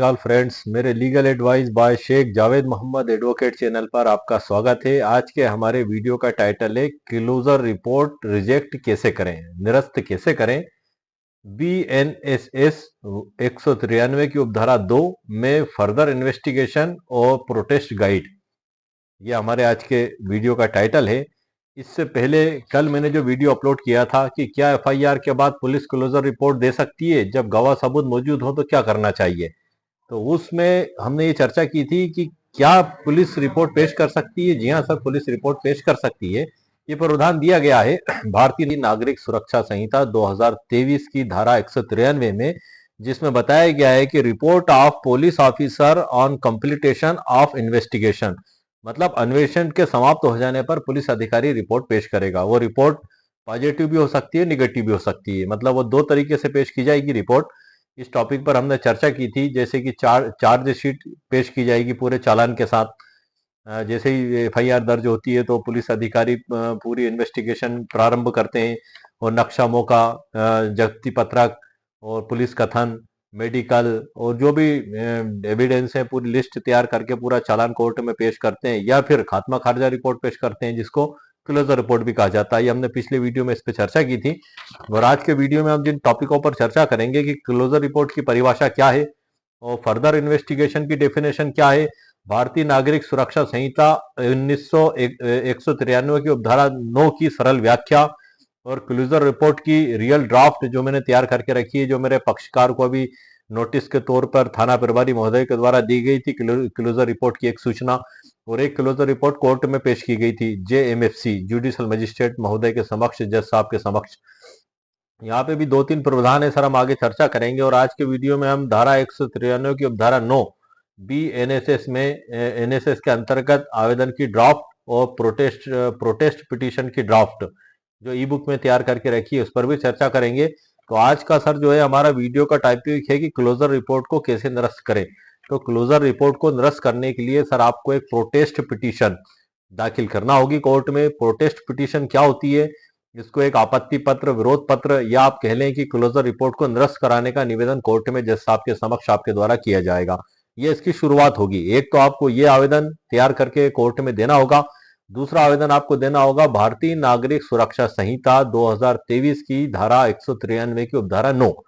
All friends, मेरे legal advice by Sheikh Javed Mohammad advocate channel पर आपका स्वागत है। आज के हमारे वीडियो का टाइटल है क्लोजर रिपोर्ट रिजेक्ट कैसे करें, निरस्त कैसे करें। BNSS 193 की उपधारा 2 में फर्दर इन्वेस्टिगेशन और प्रोटेस्ट गाइड, ये हमारे आज के वीडियो का टाइटल है। इससे पहले कल मैंने जो वीडियो अपलोड किया था कि क्या FIR के बाद पुलिस क्लोजर रिपोर्ट दे सकती है, जब गवाह सबूत मौजूद हो तो क्या करना चाहिए, तो उसमें हमने ये चर्चा की थी कि क्या पुलिस रिपोर्ट पेश कर सकती है। जी हाँ सर, पुलिस रिपोर्ट पेश कर सकती है। ये प्रावधान दिया गया है भारतीय नागरिक सुरक्षा संहिता 2023 की धारा 193 में, जिसमें बताया गया है कि report of police officer on completion of investigation, मतलब अन्वेषण के समाप्त हो जाने पर पुलिस अधिकारी रिपोर्ट पेश करेगा। वो रिपोर्ट पॉजिटिव भी हो सकती है, निगेटिव भी हो सकती है, मतलब वो दो तरीके से पेश की जाएगी रिपोर्ट। इस टॉपिक पर हमने चर्चा की थी, जैसे कि चार्ज शीट पेश की जाएगी पूरे चालान के साथ। जैसे ही FIR दर्ज होती है तो पुलिस अधिकारी पूरी इन्वेस्टिगेशन प्रारंभ करते हैं, और नक्शा मौका, जब्ती पत्रक और पुलिस कथन, मेडिकल और जो भी एविडेंस है पूरी लिस्ट तैयार करके पूरा चालान कोर्ट में पेश करते हैं, या फिर खात्मा खारिजा रिपोर्ट पेश करते हैं, जिसको क्लोजर रिपोर्ट भी कहा जाता है। ये हमने पिछले वीडियो में इस पर चर्चा की थी। और आज के वीडियो में हम जिन टॉपिकों पर चर्चा करेंगे कि क्लोजर रिपोर्ट की परिभाषा क्या है, और फर्दर इन्वेस्टिगेशन की डेफिनेशन क्या है, भारतीय नागरिक सुरक्षा संहिता 193 की उपधारा 9 की सरल व्याख्या, और क्लोजर रिपोर्ट की रियल ड्राफ्ट जो मैंने तैयार करके रखी है, जो मेरे पक्षकार को अभी नोटिस के तौर पर थाना प्रभारी महोदय के द्वारा दी गई थी। क्लोजर रिपोर्ट की एक सूचना और एक क्लोजर रिपोर्ट कोर्ट में पेश की गई थी, JMFC जुडिशियल मजिस्ट्रेट महोदय के समक्ष, जज साहब के समक्ष। यहाँ पे भी दो तीन प्रावधान है सर, हम आगे चर्चा करेंगे। और आज के वीडियो में हम धारा 193 की उपधारा 9 BNSS में NSS के अंतर्गत आवेदन की ड्राफ्ट और प्रोटेस्ट पिटीशन की ड्राफ्ट जो ई बुक में तैयार करके रखी है, उस पर भी चर्चा करेंगे। तो आज का सर जो है हमारा वीडियो का टॉपिक है कि क्लोजर रिपोर्ट को कैसे निरस्त करें। तो क्लोजर रिपोर्ट को निरस्त करने के लिए सर आपको एक प्रोटेस्ट पिटीशन दाखिल करना होगी कोर्ट में। प्रोटेस्ट पिटीशन क्या होती है, इसको एक आपत्ति पत्र, विरोध पत्र, या आप कह लें कि क्लोजर रिपोर्ट को निरस्त कराने का निवेदन कोर्ट में जज साहब के समक्ष आपके द्वारा किया जाएगा। ये इसकी शुरुआत होगी। एक तो आपको ये आवेदन तैयार करके कोर्ट में देना होगा, दूसरा आवेदन आपको देना होगा भारतीय नागरिक सुरक्षा संहिता 2023 की धारा 193 की उपधारा 9।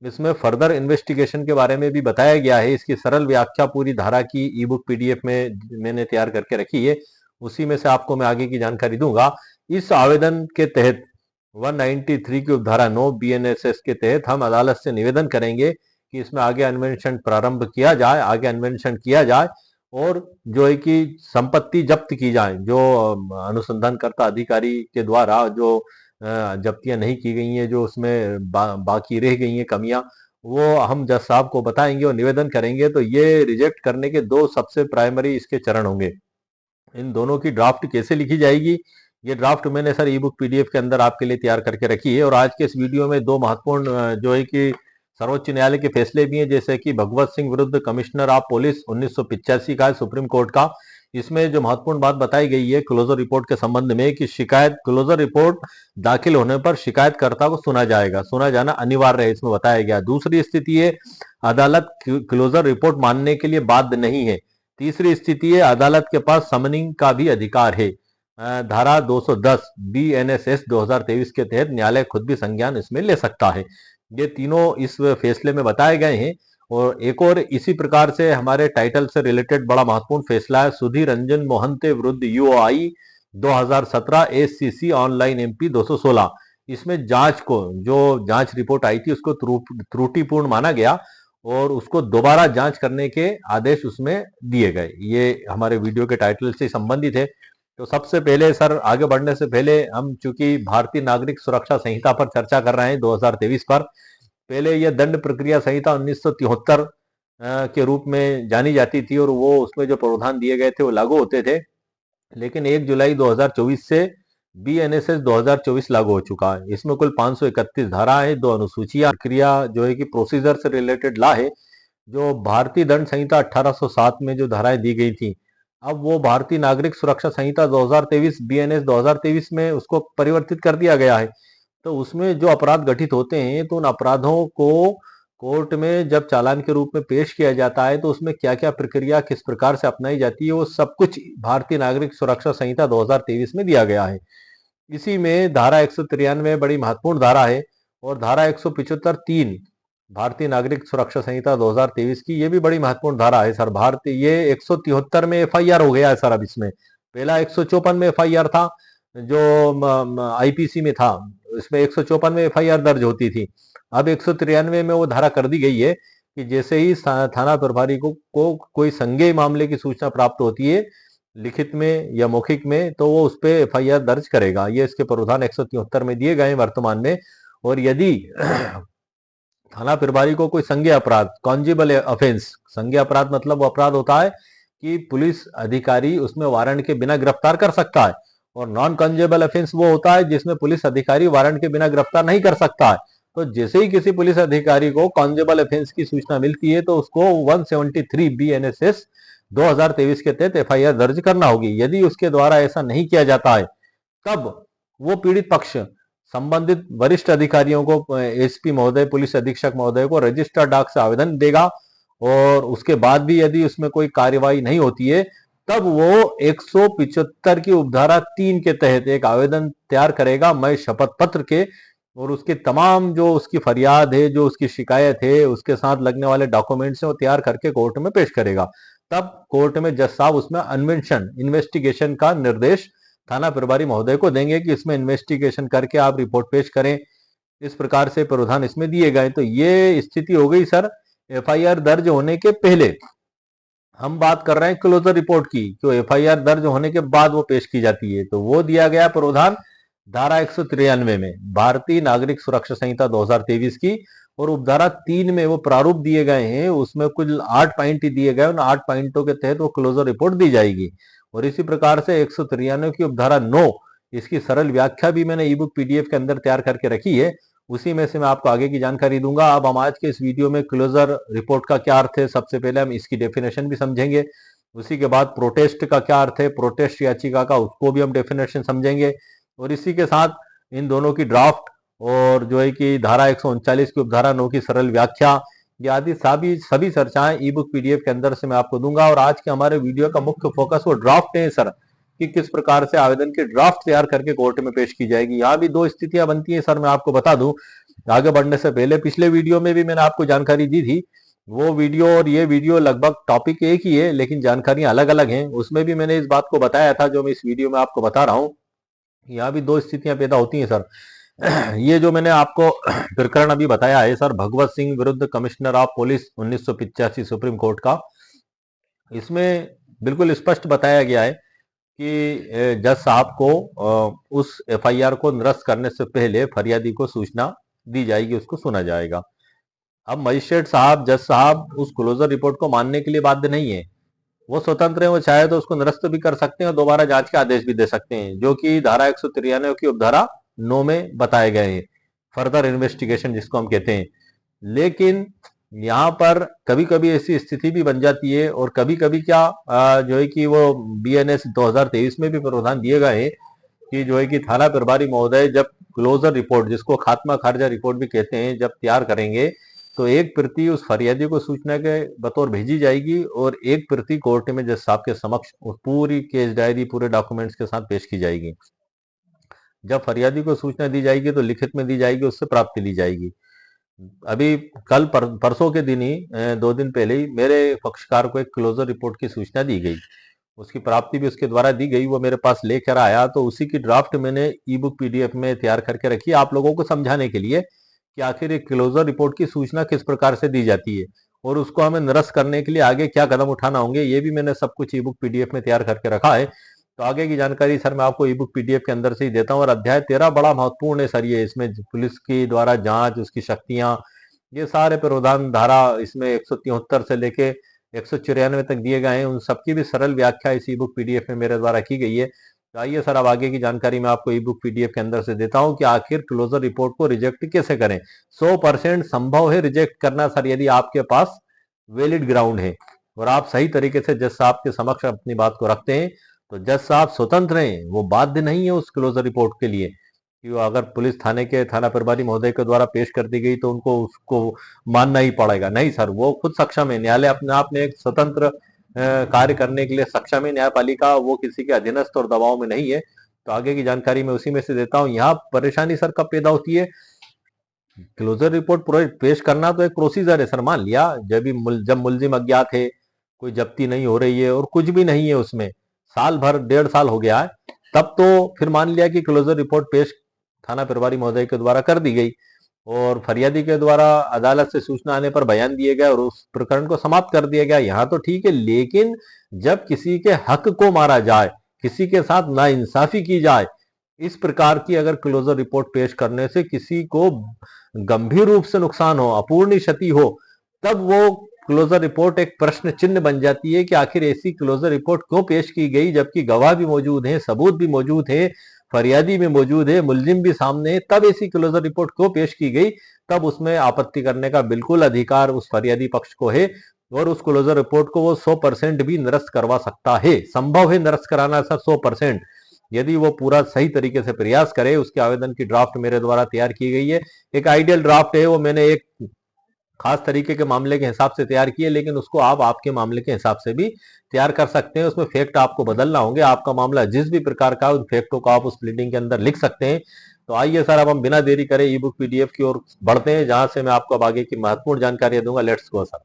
इसमें फर्दर इन्वेस्टिगेशन के बारे में भी बताया गया है। इसकी सरल व्याख्या पूरी धारा की ई बुक PDF में मैंने तैयार करके रखी है, उसी में से आपको मैं आगे की जानकारी दूंगा। इस आवेदन के तहत 193 की उपधारा 9 BNSS के तहत हम अदालत से निवेदन करेंगे कि इसमें आगे अन्वेषण प्रारंभ किया जाए, आगे अन्वेषण किया जाए, और जो है कि संपत्ति जब्त की जाए, जो अनुसंधानकर्ता अधिकारी के द्वारा जो जब्तियां नहीं की गई हैं, जो उसमें बाकी रह गई हैं कमियां, वो हम जज साहब को बताएंगे और निवेदन करेंगे। तो ये रिजेक्ट करने के दो सबसे प्राइमरी इसके चरण होंगे। इन दोनों की ड्राफ्ट कैसे लिखी जाएगी, ये ड्राफ्ट मैंने सर ई बुक PDF के अंदर आपके लिए तैयार करके रखी है। और आज के इस वीडियो में दो महत्वपूर्ण जो है कि सर्वोच्च न्यायालय के फैसले भी हैं, जैसे कि भगवत सिंह विरुद्ध कमिश्नर ऑफ पुलिस 1985 का है, सुप्रीम कोर्ट का। इसमें जो महत्वपूर्ण बात बताई गई है क्लोजर रिपोर्ट के संबंध में कि शिकायत, क्लोजर रिपोर्ट दाखिल होने पर शिकायतकर्ता को सुना जाएगा, सुना जाना अनिवार्य है, इसमें बताया गया। दूसरी स्थिति है, अदालत क्लोजर रिपोर्ट मानने के लिए बाध्य नहीं है। तीसरी स्थिति है, अदालत के पास समनिंग का भी अधिकार है। धारा 210 BNSS 2023 के तहत न्यायालय खुद भी संज्ञान इसमें ले सकता है। ये तीनों इस फैसले में बताए गए हैं। और एक और इसी प्रकार से हमारे टाइटल से रिलेटेड बड़ा महत्वपूर्ण फैसला है, सुधीर रंजन मोहंते विरुद्ध UOI 2017 SCC ऑनलाइन MP 216। इसमें जांच को, जो जांच रिपोर्ट आई थी उसको त्रुटिपूर्ण माना गया और उसको दोबारा जांच करने के आदेश उसमें दिए गए। ये हमारे वीडियो के टाइटल से संबंधित है। तो सबसे पहले सर, आगे बढ़ने से पहले, हम चूंकि भारतीय नागरिक सुरक्षा संहिता पर चर्चा कर रहे हैं 2023 पर, पहले यह दंड प्रक्रिया संहिता 1973 के रूप में जानी जाती थी, और वो उसमें जो प्रावधान दिए गए थे वो लागू होते थे। लेकिन 1 जुलाई 2024 से BNSS 2024 लागू हो चुका है। इसमें कुल 531 धारा है, 2 अनुसूचियां, प्रक्रिया जो है कि प्रोसीजर से रिलेटेड लॉ है। जो भारतीय दंड संहिता 1807 में जो धाराएं दी गई थी, अब वो भारतीय नागरिक सुरक्षा संहिता 2023 BNS 2023 में उसको परिवर्तित कर दिया गया है। तो उसमें जो अपराध घटित होते हैं, तो उन अपराधों को कोर्ट में जब चालान के रूप में पेश किया जाता है तो उसमें क्या क्या प्रक्रिया किस प्रकार से अपनाई जाती है वो सब कुछ भारतीय नागरिक सुरक्षा संहिता 2023 में दिया गया है। इसी में धारा 193 बड़ी महत्वपूर्ण धारा है और धारा 175(3) भारतीय नागरिक सुरक्षा संहिता 2023 की ये भी बड़ी महत्वपूर्ण धारा है सर। भारतीय ये 173 में एफआईआर हो गया है सर। अब इसमें पहला 154 में एफआईआर था जो आईपीसी में था, इसमें 154 में एफआईआर दर्ज होती थी। अब 193 में वो धारा कर दी गई है कि जैसे ही थाना प्रभारी को कोई संज्ञेय मामले की सूचना प्राप्त होती है लिखित में या मौखिक में तो वो उस पर एफआईआर दर्ज करेगा। ये इसके प्रावधान 173 में दिए गए हैं वर्तमान में। और यदि थाना प्रभारी को कोई संज्ञेय अपराध कॉन्जिबल ऑफेंस, संज्ञेय अपराध मतलब वो अपराध होता है कि पुलिस अधिकारी उसमें वारंट के बिना गिरफ्तार कर सकता है, और नॉन कॉन्जिबल ऑफेंस वो होता है जिसमें पुलिस अधिकारी वारंट के बिना गिरफ्तार नहीं कर सकता है। तो जैसे ही किसी पुलिस अधिकारी को कॉन्जिबल ऑफेंस की सूचना मिलती है तो उसको 173 BNSS 2023 के तहत एफआईआर दर्ज करना होगी। यदि उसके द्वारा ऐसा नहीं किया जाता है तब वो पीड़ित पक्ष संबंधित वरिष्ठ अधिकारियों को, एसपी महोदय, पुलिस अधीक्षक महोदय को रजिस्टर डाक से आवेदन देगा, और उसके बाद भी यदि उसमें कोई कार्यवाही नहीं होती है तब वो 175 की उपधारा 3 के तहत एक आवेदन तैयार करेगा मैं शपथ पत्र के, और उसके तमाम जो उसकी फरियाद है, जो उसकी शिकायत है, उसके साथ लगने वाले डॉक्यूमेंट्स हैं वो तैयार करके कोर्ट में पेश करेगा। तब कोर्ट में जज साहब उसमें अन्वेषण इन्वेस्टिगेशन का निर्देश थाना प्रभारी महोदय को देंगे कि इसमें इन्वेस्टिगेशन करके आप रिपोर्ट पेश करें। इस प्रकार से प्रावधान इसमें दिए गए। तो ये स्थिति हो गई सर एफआईआर दर्ज होने के पहले। हम बात कर रहे हैं क्लोजर रिपोर्ट की, जो एफआईआर दर्ज होने के बाद वो पेश की जाती है। तो वो दिया गया प्रावधान धारा 193 में भारतीय नागरिक सुरक्षा संहिता 2023 की, और उपधारा 3 में वो प्रारूप दिए गए हैं, उसमें कुल 8 पॉइंट दिए गए। उन 8 पॉइंटों के तहत वो क्लोजर रिपोर्ट दी जाएगी। और इसी प्रकार से 193 की उपधारा 9, इसकी सरल व्याख्या भी मैंने ई बुक पीडीएफ के अंदर तैयार करके रखी है, उसी में से मैं आपको आगे की जानकारी दूंगा। अब हम आज के इस वीडियो में क्लोजर रिपोर्ट का क्या अर्थ है, सबसे पहले हम इसकी डेफिनेशन भी समझेंगे। उसी के बाद प्रोटेस्ट का क्या अर्थ है, प्रोटेस्ट याचिका का, उसको भी हम डेफिनेशन समझेंगे। और इसी के साथ इन दोनों की ड्राफ्ट और जो है कि धारा 139 की उपधारा 9 की सरल व्याख्या, ये आदि सभी चर्चाएं ई बुक पीडीएफ के अंदर से मैं आपको दूंगा। और आज के हमारे वीडियो का मुख्य फोकस वो ड्राफ्ट है सर, कि किस प्रकार से आवेदन की ड्राफ्ट तैयार करके कोर्ट में पेश की जाएगी। यहाँ भी 2 स्थितियां बनती हैं सर, मैं आपको बता दूं आगे बढ़ने से पहले। पिछले वीडियो में भी मैंने आपको जानकारी दी थी, वो वीडियो और ये वीडियो लगभग टॉपिक एक ही है लेकिन जानकारियां अलग अलग हैं। उसमें भी मैंने इस बात को बताया था जो मैं इस वीडियो में आपको बता रहा हूँ। यहाँ भी 2 स्थितियां पैदा होती हैं सर। ये जो मैंने आपको प्रकरण अभी बताया है सर, भगवत सिंह विरुद्ध commissioner of police 1985 supreme court का, इसमें बिल्कुल स्पष्ट बताया गया है कि जज साहब को उस एफआईआर को निरस्त करने से पहले फरियादी को सूचना दी जाएगी, उसको सुना जाएगा। अब मजिस्ट्रेट साहब, जज साहब उस क्लोजर रिपोर्ट को मानने के लिए बाध्य नहीं है, वो स्वतंत्र है। वो चाहे तो उसको निरस्त भी कर सकते हैं और दोबारा जांच के आदेश भी दे सकते हैं, जो कि धारा 193 की उपधारा 9 में बताए गए हैं, फर्दर इन्वेस्टिगेशन जिसको हम कहते हैं। लेकिन यहाँ पर कभी कभी ऐसी स्थिति भी बन जाती है, और कभी कभी क्या जो है कि वो बीएनएस 2023 में भी प्रावधान दिए गए हैं कि जो है कि थाना प्रभारी महोदय जब क्लोजर रिपोर्ट, जिसको खात्मा खारिजा रिपोर्ट भी कहते हैं, जब तैयार करेंगे तो एक प्रति उस फरियादी को सूचना के बतौर भेजी जाएगी और एक प्रति कोर्ट में जज साहब के समक्ष पूरी केस डायरी, पूरे डॉक्यूमेंट्स के साथ पेश की जाएगी। जब फरियादी को सूचना दी जाएगी तो लिखित में दी जाएगी, उससे प्राप्ति ली जाएगी। अभी कल परसों के दिन ही 2 दिन पहले ही मेरे पक्षकार को एक क्लोजर रिपोर्ट की सूचना दी गई, उसकी प्राप्ति भी उसके द्वारा दी गई, वो मेरे पास लेकर आया। तो उसी की ड्राफ्ट मैंने ई बुक पीडीएफ में तैयार करके रखी आप लोगों को समझाने के लिए कि आखिर एक क्लोजर रिपोर्ट की सूचना किस प्रकार से दी जाती है और उसको हमें निरस्त करने के लिए आगे क्या कदम उठाना होंगे, ये भी मैंने सब कुछ ई बुक पीडीएफ में तैयार करके रखा है। तो आगे की जानकारी सर मैं आपको ई बुक पीडीएफ के अंदर से ही देता हूँ। और अध्याय 13 बड़ा महत्वपूर्ण है सर, ये इसमें पुलिस की द्वारा जांच, उसकी शक्तियां, ये सारे प्रावधान धारा इसमें 173 से लेके 194 तक दिए गए हैं, उन सबकी भी सरल व्याख्या इस ई बुक पीडीएफ में मेरे द्वारा की गई है। तो आइए सर अब आगे की जानकारी मैं आपको ई बुक पीडीएफ के अंदर से देता हूं कि आखिर क्लोजर रिपोर्ट को रिजेक्ट कैसे करें। 100% संभव है रिजेक्ट करना सर, यदि आपके पास वैलिड ग्राउंड है और आप सही तरीके से जज साहब के समक्ष अपनी बात को रखते हैं। तो जज साहब स्वतंत्र हैं, वो बाध्य नहीं है उस क्लोजर रिपोर्ट के लिए। कि वो अगर पुलिस थाने के थाना प्रभारी महोदय के द्वारा पेश कर दी गई तो उनको उसको मानना ही पड़ेगा। नहीं सर, वो खुद सक्षम है, न्यायालय अपने आप में एक स्वतंत्र कार्य करने के लिए सक्षम है। न्यायपालिका वो किसी के अधीनस्थ और दबाव में नहीं है। तो आगे की जानकारी मैं उसी में से देता हूँ। यहाँ परेशानी सर कब पैदा होती है, क्लोजर रिपोर्ट पेश करना तो एक प्रोसीजर है सर। मान लिया जब मुलजिम अज्ञात है, कोई जब्ती नहीं हो रही है और कुछ भी नहीं है उसमें, साल भर 1.5 साल हो गया है, तब तो फिर मान लिया कि क्लोजर रिपोर्ट पेश थाना प्रभारी महोदय के द्वारा कर दी गई और फरियादी के द्वारा अदालत से सूचना आने पर बयान दिए गए और उस प्रकरण को समाप्त कर दिया गया, यहाँ तो ठीक है। लेकिन जब किसी के हक को मारा जाए, किसी के साथ नाइंसाफी की जाए, इस प्रकार की अगर क्लोजर रिपोर्ट पेश करने से किसी को गंभीर रूप से नुकसान हो, अपूर्णीय क्षति हो, तब वो क्लोजर रिपोर्ट एक प्रश्न चिन्ह बन जाती है कि आखिर ऐसी क्लोजर रिपोर्ट क्यों पेश की गई, जबकि गवाह भी मौजूद हैं, सबूत भी मौजूद है, फरियादी भी मौजूद है, मुलजिम भी सामने है, तब ऐसी क्लोजर रिपोर्ट क्यों पेश की गई। तब उसमें आपत्ति करने का बिल्कुल अधिकार उस फरियादी पक्ष को है और उस क्लोजर रिपोर्ट को वो 100% भी निरस्त करवा सकता है। संभव है निरस्त कराना सर 100%, यदि वो पूरा सही तरीके से प्रयास करे। उसके आवेदन की ड्राफ्ट मेरे द्वारा तैयार की गई है, एक आइडियल ड्राफ्ट है वो, मैंने एक खास तरीके के मामले के हिसाब से तैयार की है, लेकिन उसको आप आपके मामले के हिसाब से भी तैयार कर सकते हैं। उसमें फैक्ट आपको बदलना होंगे, आपका मामला जिस भी प्रकार का उन फैक्टों को आप उस प्लीडिंग के अंदर लिख सकते हैं। तो आइए सर, अब हम बिना देरी करें ई बुक पीडीएफ की ओर बढ़ते हैं, जहां से मैं आपको अब आगे की महत्वपूर्ण जानकारी दूंगा। Let's go sir.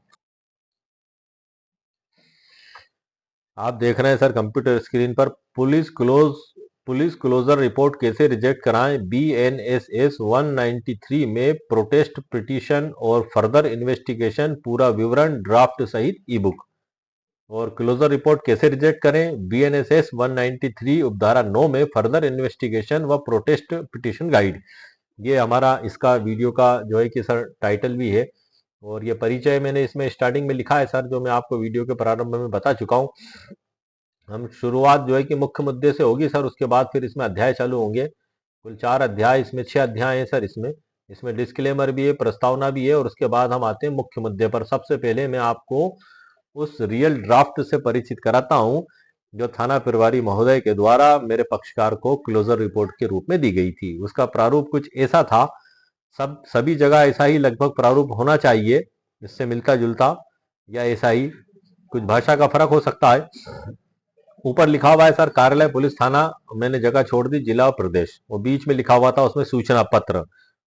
आप देख रहे हैं सर कंप्यूटर स्क्रीन पर पुलिस क्लोजर रिपोर्ट कैसे रिजेक्ट कराएं, BNSS 193 में प्रोटेस्ट पिटीशन और फर्दर इन्वेस्टिगेशन, पूरा विवरण ड्राफ्ट सहित ई बुक। और क्लोजर रिपोर्ट कैसे रिजेक्ट करें, BNSS 193 उपधारा 9 में फर्दर इन्वेस्टिगेशन व प्रोटेस्ट पिटीशन गाइड। ये हमारा इसका वीडियो का जो है कि सर टाइटल भी है और ये परिचय मैंने इसमें स्टार्टिंग में लिखा है सर, जो मैं आपको वीडियो के प्रारंभ में बता चुका हूँ। हम शुरुआत जो है कि मुख्य मुद्दे से होगी सर, उसके बाद फिर इसमें अध्याय चालू होंगे। कुल 4 अध्याय, इसमें 6 अध्याय हैं सर। इसमें डिस्क्लेमर भी है, प्रस्तावना भी है और उसके बाद हम आते हैं मुख्य मुद्दे पर। सबसे पहले मैं आपको उस रियल ड्राफ्ट से परिचित कराता हूं जो थाना प्रभारी महोदय के द्वारा मेरे पक्षकार को क्लोजर रिपोर्ट के रूप में दी गई थी। उसका प्रारूप कुछ ऐसा था, सभी जगह ऐसा ही लगभग प्रारूप होना चाहिए, इससे मिलता जुलता या ऐसा ही, कुछ भाषा का फर्क हो सकता है। ऊपर लिखा हुआ है सर कार्यालय पुलिस थाना, मैंने जगह छोड़ दी जिला और प्रदेश, और बीच में लिखा हुआ था उसमें सूचना पत्र,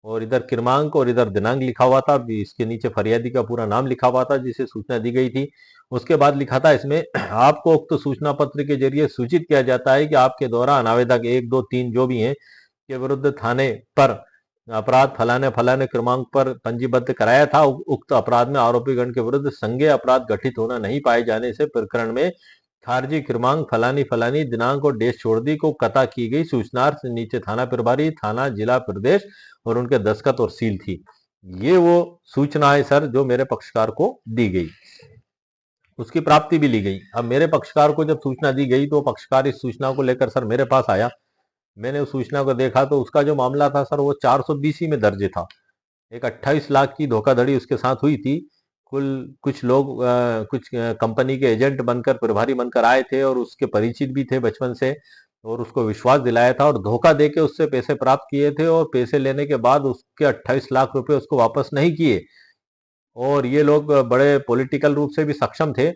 और इधर क्रमांक और इधर दिनांक लिखा हुआ था। इसके नीचे फरियादी का पूरा नाम लिखा हुआ था जिसे सूचना दी गई थी। उसके बाद लिखा था इसमें, आपको उक्त सूचना पत्र के जरिए सूचित किया जाता है कि आपके द्वारा अनावेदक 1, 2, 3 जो भी हैं के विरुद्ध थाने पर अपराध फलाने फलाने क्रमांक पर पंजीबद्ध कराया था। उक्त अपराध में आरोपी गण के विरुद्ध संज्ञेय अपराध घटित होना नहीं पाए जाने से प्रकरण में खारजी क्रमांक फलानी फलानी दिनांक और डेट छोड़ दी को कता की गई सूचनार्थ नीचे थाना प्रभारी, थाना, जिला, प्रदेश और उनके दस्तखत और सील थी। ये वो सूचना है सर जो मेरे पक्षकार को दी गई, उसकी प्राप्ति भी ली गई। अब मेरे पक्षकार को जब सूचना दी गई तो पक्षकार इस सूचना को लेकर सर मेरे पास आया। मैंने उस सूचना को देखा तो उसका जो मामला था सर वो 420 में दर्ज था। एक 28 लाख की धोखाधड़ी उसके साथ हुई थी। कुल कुछ लोग कुछ कंपनी के एजेंट बनकर, प्रभारी बनकर आए थे और उसके परिचित भी थे बचपन से, और उसको विश्वास दिलाया था और धोखा देके उससे पैसे प्राप्त किए थे, और पैसे लेने के बाद उसके 28 लाख रुपए उसको वापस नहीं किए। और ये लोग बड़े पॉलिटिकल रूप से भी सक्षम थे,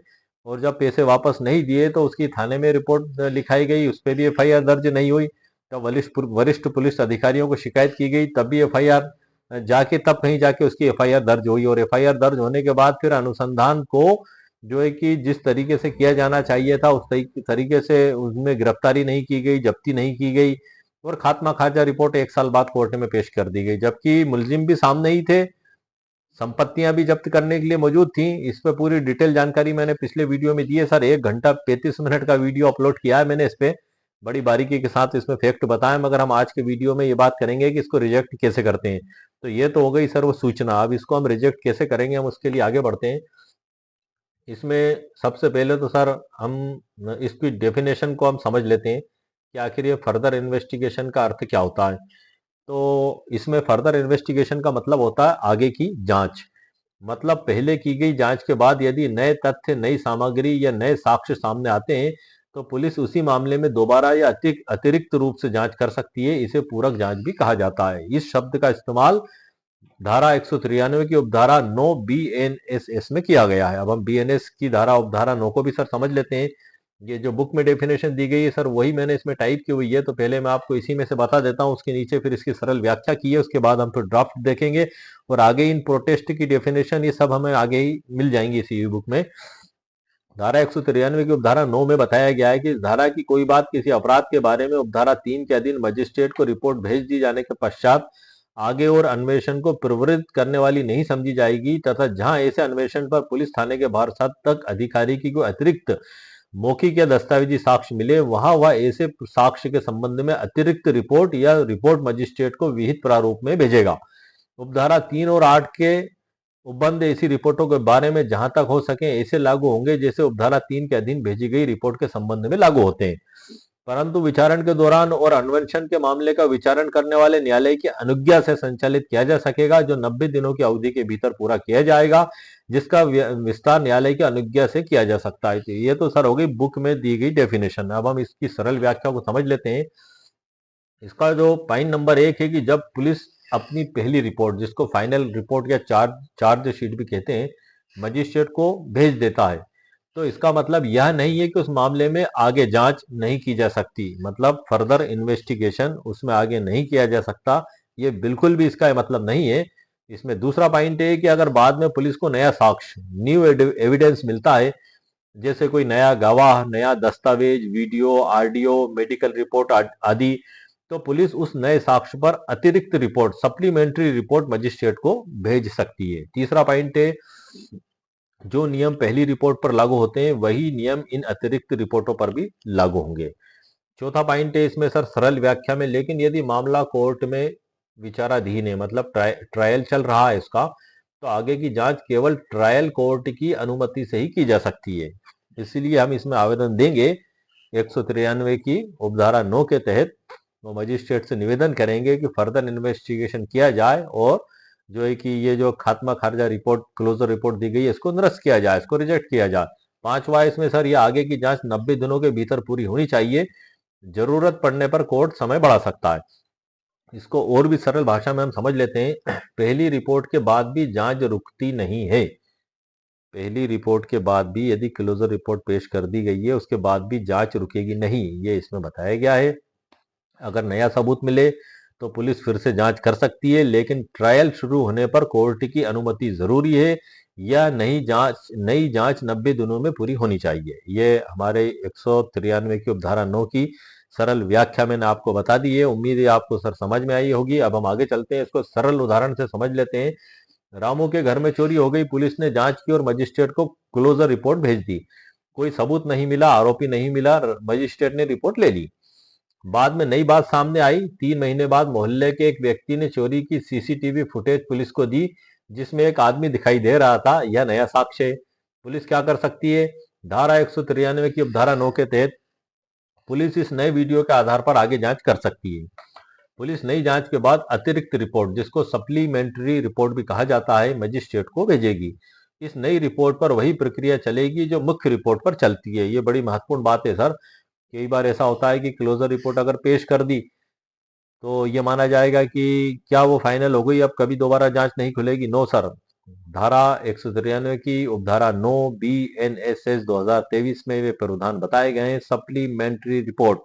और जब पैसे वापस नहीं दिए तो उसकी थाने में रिपोर्ट लिखाई गई, उस पर भी FIR दर्ज नहीं हुई। तब वरिष्ठ पुलिस अधिकारियों को शिकायत की गई, तब भी FIR जाके तब कहीं जाके उसकी FIR दर्ज हुई, और FIR दर्ज होने के बाद फिर अनुसंधान को जो है कि जिस तरीके से किया जाना चाहिए था उस तरीके से उसमें गिरफ्तारी नहीं की गई, जब्ती नहीं की गई, और खात्मा खाजा रिपोर्ट 1 साल बाद कोर्ट में पेश कर दी गई, जबकि मुलजिम भी सामने ही थे, संपत्तियां भी जब्त करने के लिए मौजूद थी। इस पे पूरी डिटेल जानकारी मैंने पिछले वीडियो में दी है सर। 1 घंटा 35 मिनट का वीडियो अपलोड किया है मैंने, इस पे बड़ी बारीकी के साथ इसमें फैक्ट बताया। मगर हम आज के वीडियो में ये बात करेंगे कि इसको रिजेक्ट कैसे करते हैं। तो ये तो हो गई सर वो सूचना, अब इसको हम रिजेक्ट कैसे करेंगे, हम उसके लिए आगे बढ़ते हैं। इसमें सबसे पहले तो सर हम इसकी डेफिनेशन को हम समझ लेते हैं कि आखिर ये फर्दर इन्वेस्टिगेशन का अर्थ क्या होता है। तो इसमें फर्दर इन्वेस्टिगेशन का मतलब होता है आगे की जांच। मतलब पहले की गई जांच के बाद यदि नए तथ्य, नई सामग्री या नए साक्ष्य सामने आते हैं तो पुलिस उसी मामले में दोबारा या अतिरिक्त रूप से जांच कर सकती है। इसे पूरक जांच भी कहा जाता है। इस शब्द का इस्तेमाल धारा 193 की उपधारा 9 BNSS में किया गया है। अब हम BNS की धारा उपधारा 9 को भी सर समझ लेते हैं। ये जो बुक में डेफिनेशन दी गई है सर वही मैंने इसमें टाइप की हुई है, तो पहले मैं आपको इसी में से बता देता हूँ, उसके नीचे फिर इसकी सरल व्याख्या की है, उसके बाद हम फिर ड्राफ्ट देखेंगे और आगे इन प्रोटेस्ट की डेफिनेशन ये सब हमें आगे ही मिल जाएंगी इसी बुक में। धारा 193 की उपधारा 9 में बताया गया है कि इस धारा की कोई बात किसी अपराध के बारे में उपधारा 3 के अधीन मजिस्ट्रेट को रिपोर्ट भेज दी जाने के पश्चात आगे और अन्वेषण को प्रवृत्त करने वाली नहीं समझी जाएगी, तथा जहां ऐसे अन्वेषण पर पुलिस थाने के बाहर तक अधिकारी की कोई अतिरिक्त मौखिक या दस्तावेजी साक्ष्य मिले, वहां वह ऐसे साक्ष्य के संबंध में अतिरिक्त रिपोर्ट या रिपोर्ट मजिस्ट्रेट को विहित प्रारूप में भेजेगा। उपधारा 3 और 8 के उपबंध ऐसी रिपोर्टों के बारे में जहां तक हो सके ऐसे लागू होंगे जैसे उपधारा 3 के अधीन भेजी गई रिपोर्ट के संबंध में लागू होते हैं, परंतु विचारण के दौरान और अन्वेषण के मामले का विचारण करने वाले न्यायालय की अनुज्ञा से संचालित किया जा सकेगा, जो 90 दिनों की अवधि के भीतर पूरा किया जाएगा, जिसका विस्तार न्यायालय की अनुज्ञा से किया जा सकता है। ये तो सर हो गई बुक में दी गई डेफिनेशन। अब हम इसकी सरल व्याख्या को समझ लेते हैं। इसका जो पॉइंट नंबर 1 है कि जब पुलिस अपनी पहली रिपोर्ट, जिसको फाइनल रिपोर्ट या चार्ज शीट भी कहते हैं, मजिस्ट्रेट को भेज देता है, तो इसका मतलब यह नहीं है कि उस मामले में आगे जांच नहीं की जा सकती, मतलब फर्दर इन्वेस्टिगेशन उसमें आगे नहीं किया जा सकता, ये बिल्कुल भी इसका मतलब नहीं है। इसमें दूसरा पॉइंट है कि अगर बाद में पुलिस को नया साक्ष्य, न्यू एविडेंस मिलता है, जैसे कोई नया गवाह, नया दस्तावेज, वीडियो, ऑडियो, मेडिकल रिपोर्ट आदि, तो पुलिस उस नए साक्ष्य पर अतिरिक्त रिपोर्ट, सप्लीमेंट्री रिपोर्ट मजिस्ट्रेट को भेज सकती है। तीसरा पॉइंट है, जो नियम पहली रिपोर्ट पर लागू होते हैं वही नियम इन अतिरिक्त रिपोर्टों पर भी लागू होंगे। चौथा पॉइंट है इसमें सर सरल व्याख्या में, लेकिन यदि मामला कोर्ट में विचाराधीन है, मतलब ट्रायल चल रहा है इसका, तो आगे की जांच केवल ट्रायल कोर्ट की अनुमति से ही की जा सकती है। इसलिए हम इसमें आवेदन देंगे 193 की उपधारा 9 के तहत, वो मजिस्ट्रेट से निवेदन करेंगे कि फर्दर इन्वेस्टिगेशन किया जाए और जो है कि ये जो खात्मा खारिजा रिपोर्ट, क्लोजर रिपोर्ट दी गई है, इसको निरस्त किया जाए, इसको रिजेक्ट किया जाए। पांचवा इसमें सर ये आगे की जांच 90 दिनों के भीतर पूरी होनी चाहिए, जरूरत पड़ने पर कोर्ट समय बढ़ा सकता है। इसको और भी सरल भाषा में हम समझ लेते हैं। पहली रिपोर्ट के बाद भी जांच रुकती नहीं है। पहली रिपोर्ट के बाद भी यदि क्लोजर रिपोर्ट पेश कर दी गई है, उसके बाद भी जांच रुकेगी नहीं, ये इसमें बताया गया है। अगर नया सबूत मिले तो पुलिस फिर से जांच कर सकती है, लेकिन ट्रायल शुरू होने पर कोर्ट की अनुमति जरूरी है, या नई जांच 90 दिनों में पूरी होनी चाहिए। ये हमारे 193 की उपधारा 9 की सरल व्याख्या मैंने आपको बता दी है। उम्मीद है आपको सर समझ में आई होगी। अब हम आगे चलते हैं, इसको सरल उदाहरण से समझ लेते हैं। रामू के घर में चोरी हो गई, पुलिस ने जांच की और मजिस्ट्रेट को क्लोजर रिपोर्ट भेज दी। कोई सबूत नहीं मिला, आरोपी नहीं मिला, मजिस्ट्रेट ने रिपोर्ट ले ली। बाद में नई बात सामने आई। 3 महीने बाद मोहल्ले के एक व्यक्ति ने चोरी की सीसीटीवी फुटेज पुलिस को दी, जिसमें एक आदमी दिखाई दे रहा था। यह नया साक्ष्य है। पुलिस क्या कर सकती है? धारा 193 की उपधारा 9 के तहत पुलिस इस नए वीडियो के आधार पर आगे जांच कर सकती है। पुलिस नई जांच के बाद अतिरिक्त रिपोर्ट, जिसको सप्लीमेंट्री रिपोर्ट भी कहा जाता है, मजिस्ट्रेट को भेजेगी। इस नई रिपोर्ट पर वही प्रक्रिया चलेगी जो मुख्य रिपोर्ट पर चलती है। ये बड़ी महत्वपूर्ण बात है सर। कई बार ऐसा होता है कि क्लोजर रिपोर्ट अगर पेश कर दी तो ये माना जाएगा कि क्या वो फाइनल हो गई, अब कभी दोबारा जांच नहीं खुलेगी। नो सर, धारा 193 की उपधारा 9 BNSS 2023 में वे प्रावधान बताए गए हैं। सप्लीमेंट्री रिपोर्ट,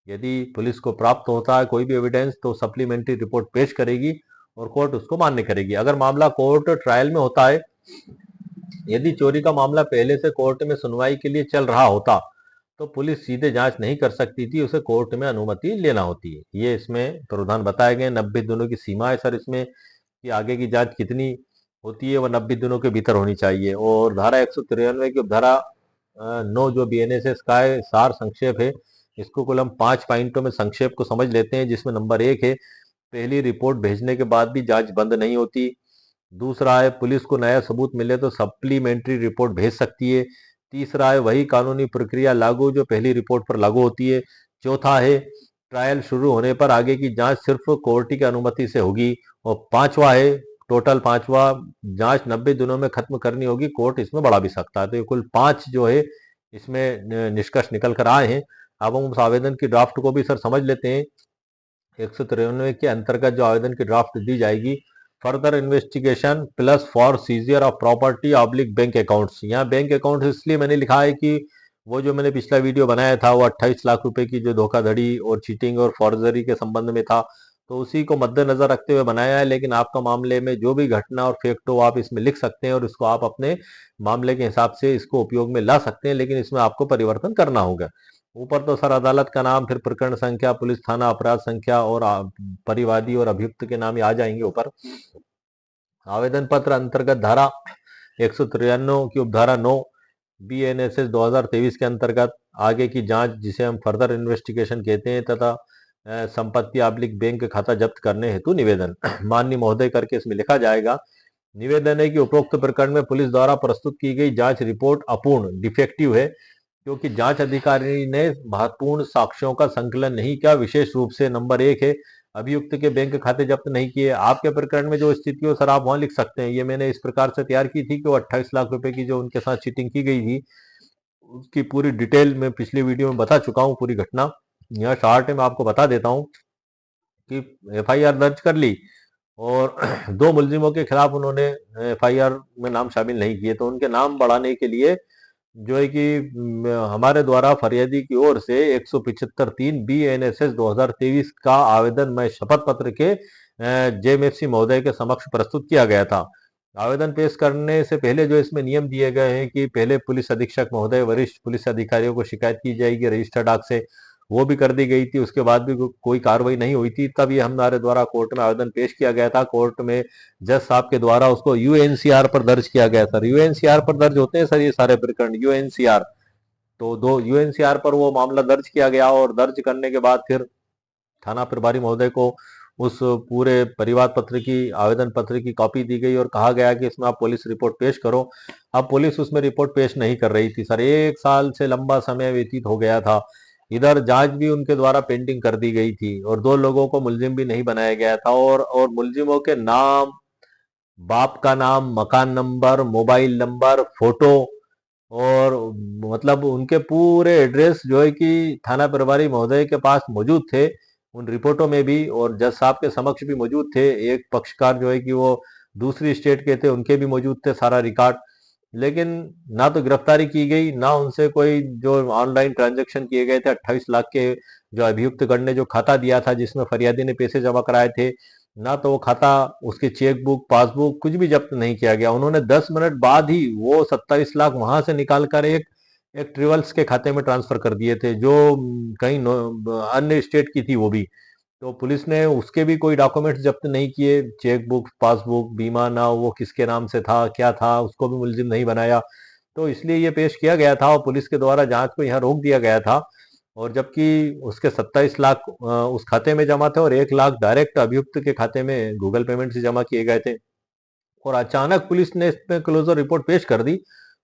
यदि पुलिस को प्राप्त होता है कोई भी एविडेंस, तो सप्लीमेंट्री रिपोर्ट पेश करेगी और कोर्ट उसको मान्य करेगी। अगर मामला कोर्ट ट्रायल में होता है, यदि चोरी का मामला पहले से कोर्ट में सुनवाई के लिए चल रहा होता, तो पुलिस सीधे जांच नहीं कर सकती थी, उसे कोर्ट में अनुमति लेना होती है। ये इसमें प्रावधान बताए गए। 90 दिनों की सीमा है सर इसमें, कि आगे की जांच कितनी होती है, वह 90 दिनों के भीतर होनी चाहिए। और धारा 193 की उपधारा 9 जो BNSS का है, सार संक्षेप है। इसको कुल हम 5 पॉइंटों में संक्षेप को समझ लेते हैं, जिसमें नंबर 1 है, पहली रिपोर्ट भेजने के बाद भी जांच बंद नहीं होती। दूसरा है, पुलिस को नया सबूत मिले तो सप्लीमेंट्री रिपोर्ट भेज सकती है। तीसरा है, वही कानूनी प्रक्रिया लागू जो पहली रिपोर्ट पर लागू होती है। चौथा है, ट्रायल शुरू होने पर आगे की जांच सिर्फ कोर्ट की अनुमति से होगी। और पांचवा है, टोटल पांचवा, जांच 90 दिनों में खत्म करनी होगी, कोर्ट इसमें बढ़ा भी सकता है। तो ये कुल 5 जो है इसमें निष्कर्ष निकल कर आए हैं। अब हम उस आवेदन की ड्राफ्ट को भी सर समझ लेते हैं। 193 के अंतर्गत जो आवेदन की ड्राफ्ट दी जाएगी, further investigation plus for seizure of property oblique bank accounts. यहाँ बैंक अकाउंट्स इसलिए मैंने लिखा है कि वो जो मैंने पिछला वीडियो बनाया था वो 28 लाख रुपए की जो धोखाधड़ी और चीटिंग और फॉर्जरी के संबंध में था, तो उसी को मद्देनजर रखते हुए बनाया है। लेकिन आपका मामले में जो भी घटना और फैक्ट हो आप इसमें लिख सकते हैं और इसको आप अपने मामले के हिसाब से इसको उपयोग में ला सकते हैं, लेकिन इसमें आपको परिवर्तन करना होगा। ऊपर तो सर अदालत का नाम, फिर प्रकरण संख्या, पुलिस थाना, अपराध संख्या और परिवादी और अभियुक्त के नाम ही आ जाएंगे ऊपर। आवेदन पत्र अंतर्गत धारा 193 की उपधारा 9 BNSS 2023 के अंतर्गत आगे की जांच, जिसे हम फर्दर इन्वेस्टिगेशन कहते हैं, तथा संपत्ति आब्लिक बैंक खाता जब्त करने हेतु निवेदन माननीय महोदय करके इसमें लिखा जाएगा। निवेदन है कि उपरोक्त प्रकरण में पुलिस द्वारा प्रस्तुत की गई जांच रिपोर्ट अपूर्ण डिफेक्टिव है, क्योंकि जांच अधिकारी ने महत्वपूर्ण साक्ष्यों का संकलन नहीं किया। विशेष रूप से नंबर 1 है, अभियुक्त के बैंक खाते जब्त नहीं किए। आपके प्रकरण में जो स्थिति हो सर आप वहां लिख सकते हैं। ये मैंने इस प्रकार से तैयार की थी कि वो 28 लाख रुपए की जो उनके साथ चीटिंग की गई थी उसकी पूरी डिटेल में पिछले वीडियो में बता चुका हूँ, पूरी घटना यहाँ शॉर्ट में आपको बता देता हूँ कि FIR दर्ज कर ली और 2 मुलजिमों के खिलाफ उन्होंने FIR में नाम शामिल नहीं किए, तो उनके नाम बढ़ाने के लिए जो है कि हमारे द्वारा फरियादी की ओर से 175(3) BNSS 2023 का आवेदन मैं शपथ पत्र के JMFC महोदय के समक्ष प्रस्तुत किया गया था। आवेदन पेश करने से पहले जो इसमें नियम दिए गए हैं कि पहले पुलिस अधीक्षक महोदय वरिष्ठ पुलिस अधिकारियों को शिकायत की जाएगी रजिस्टर्ड डाक से, वो भी कर दी गई थी। उसके बाद भी कोई कार्रवाई नहीं हुई थी, तब ये हमारे द्वारा कोर्ट में आवेदन पेश किया गया था। कोर्ट में जज साहब के द्वारा उसको UNCR पर दर्ज किया गया सर। UNCR पर दर्ज होते हैं सर ये सारे प्रकरण, UNCR। तो 2 UNCR पर वो मामला दर्ज किया गया और दर्ज करने के बाद फिर थाना प्रभारी महोदय को उस पूरे परिवाद पत्र की, आवेदन पत्र की कॉपी दी गई और कहा गया कि इसमें आप पुलिस रिपोर्ट पेश करो। अब पुलिस उसमें रिपोर्ट पेश नहीं कर रही थी सर। 1 साल से लंबा समय व्यतीत हो गया था। इधर जांच भी उनके द्वारा पेंडिंग कर दी गई थी और 2 लोगों को मुलजिम भी नहीं बनाया गया था, और मुलजिमों के नाम, बाप का नाम, मकान नंबर, मोबाइल नंबर, फोटो और मतलब उनके पूरे एड्रेस जो है कि थाना प्रभारी महोदय के पास मौजूद थे उन रिपोर्टों में भी, और जज साहब के समक्ष भी मौजूद थे। एक पक्षकार जो है कि वो दूसरी स्टेट के थे, उनके भी मौजूद थे सारा रिकॉर्ड। लेकिन ना तो गिरफ्तारी की गई, ना उनसे कोई जो ऑनलाइन ट्रांजैक्शन किए गए थे 28 लाख के, जो अभियुक्त गण ने जो खाता दिया था जिसमें फरियादी ने पैसे जमा कराए थे, ना तो वो खाता, उसकी चेक बुक, पासबुक कुछ भी जब्त नहीं किया गया। उन्होंने 10 मिनट बाद ही वो 27 लाख वहां से निकाल कर एक ट्रेवल्स के खाते में ट्रांसफर कर दिए थे, जो कहीं अन्य स्टेट की थी वो भी। तो पुलिस ने उसके भी कोई डॉक्यूमेंट्स जब्त नहीं किए, चेक बुक, पासबुक, बीमा ना वो किसके नाम से था, क्या था, उसको भी मुलजिम नहीं बनाया। तो इसलिए ये पेश किया गया था और पुलिस के द्वारा जांच को यहाँ रोक दिया गया था। और जबकि उसके 27 लाख उस खाते में जमा थे और 1 लाख डायरेक्ट अभियुक्त के खाते में गूगल पेमेंट से जमा किए गए थे। और अचानक पुलिस ने इसमें क्लोजर रिपोर्ट पेश कर दी,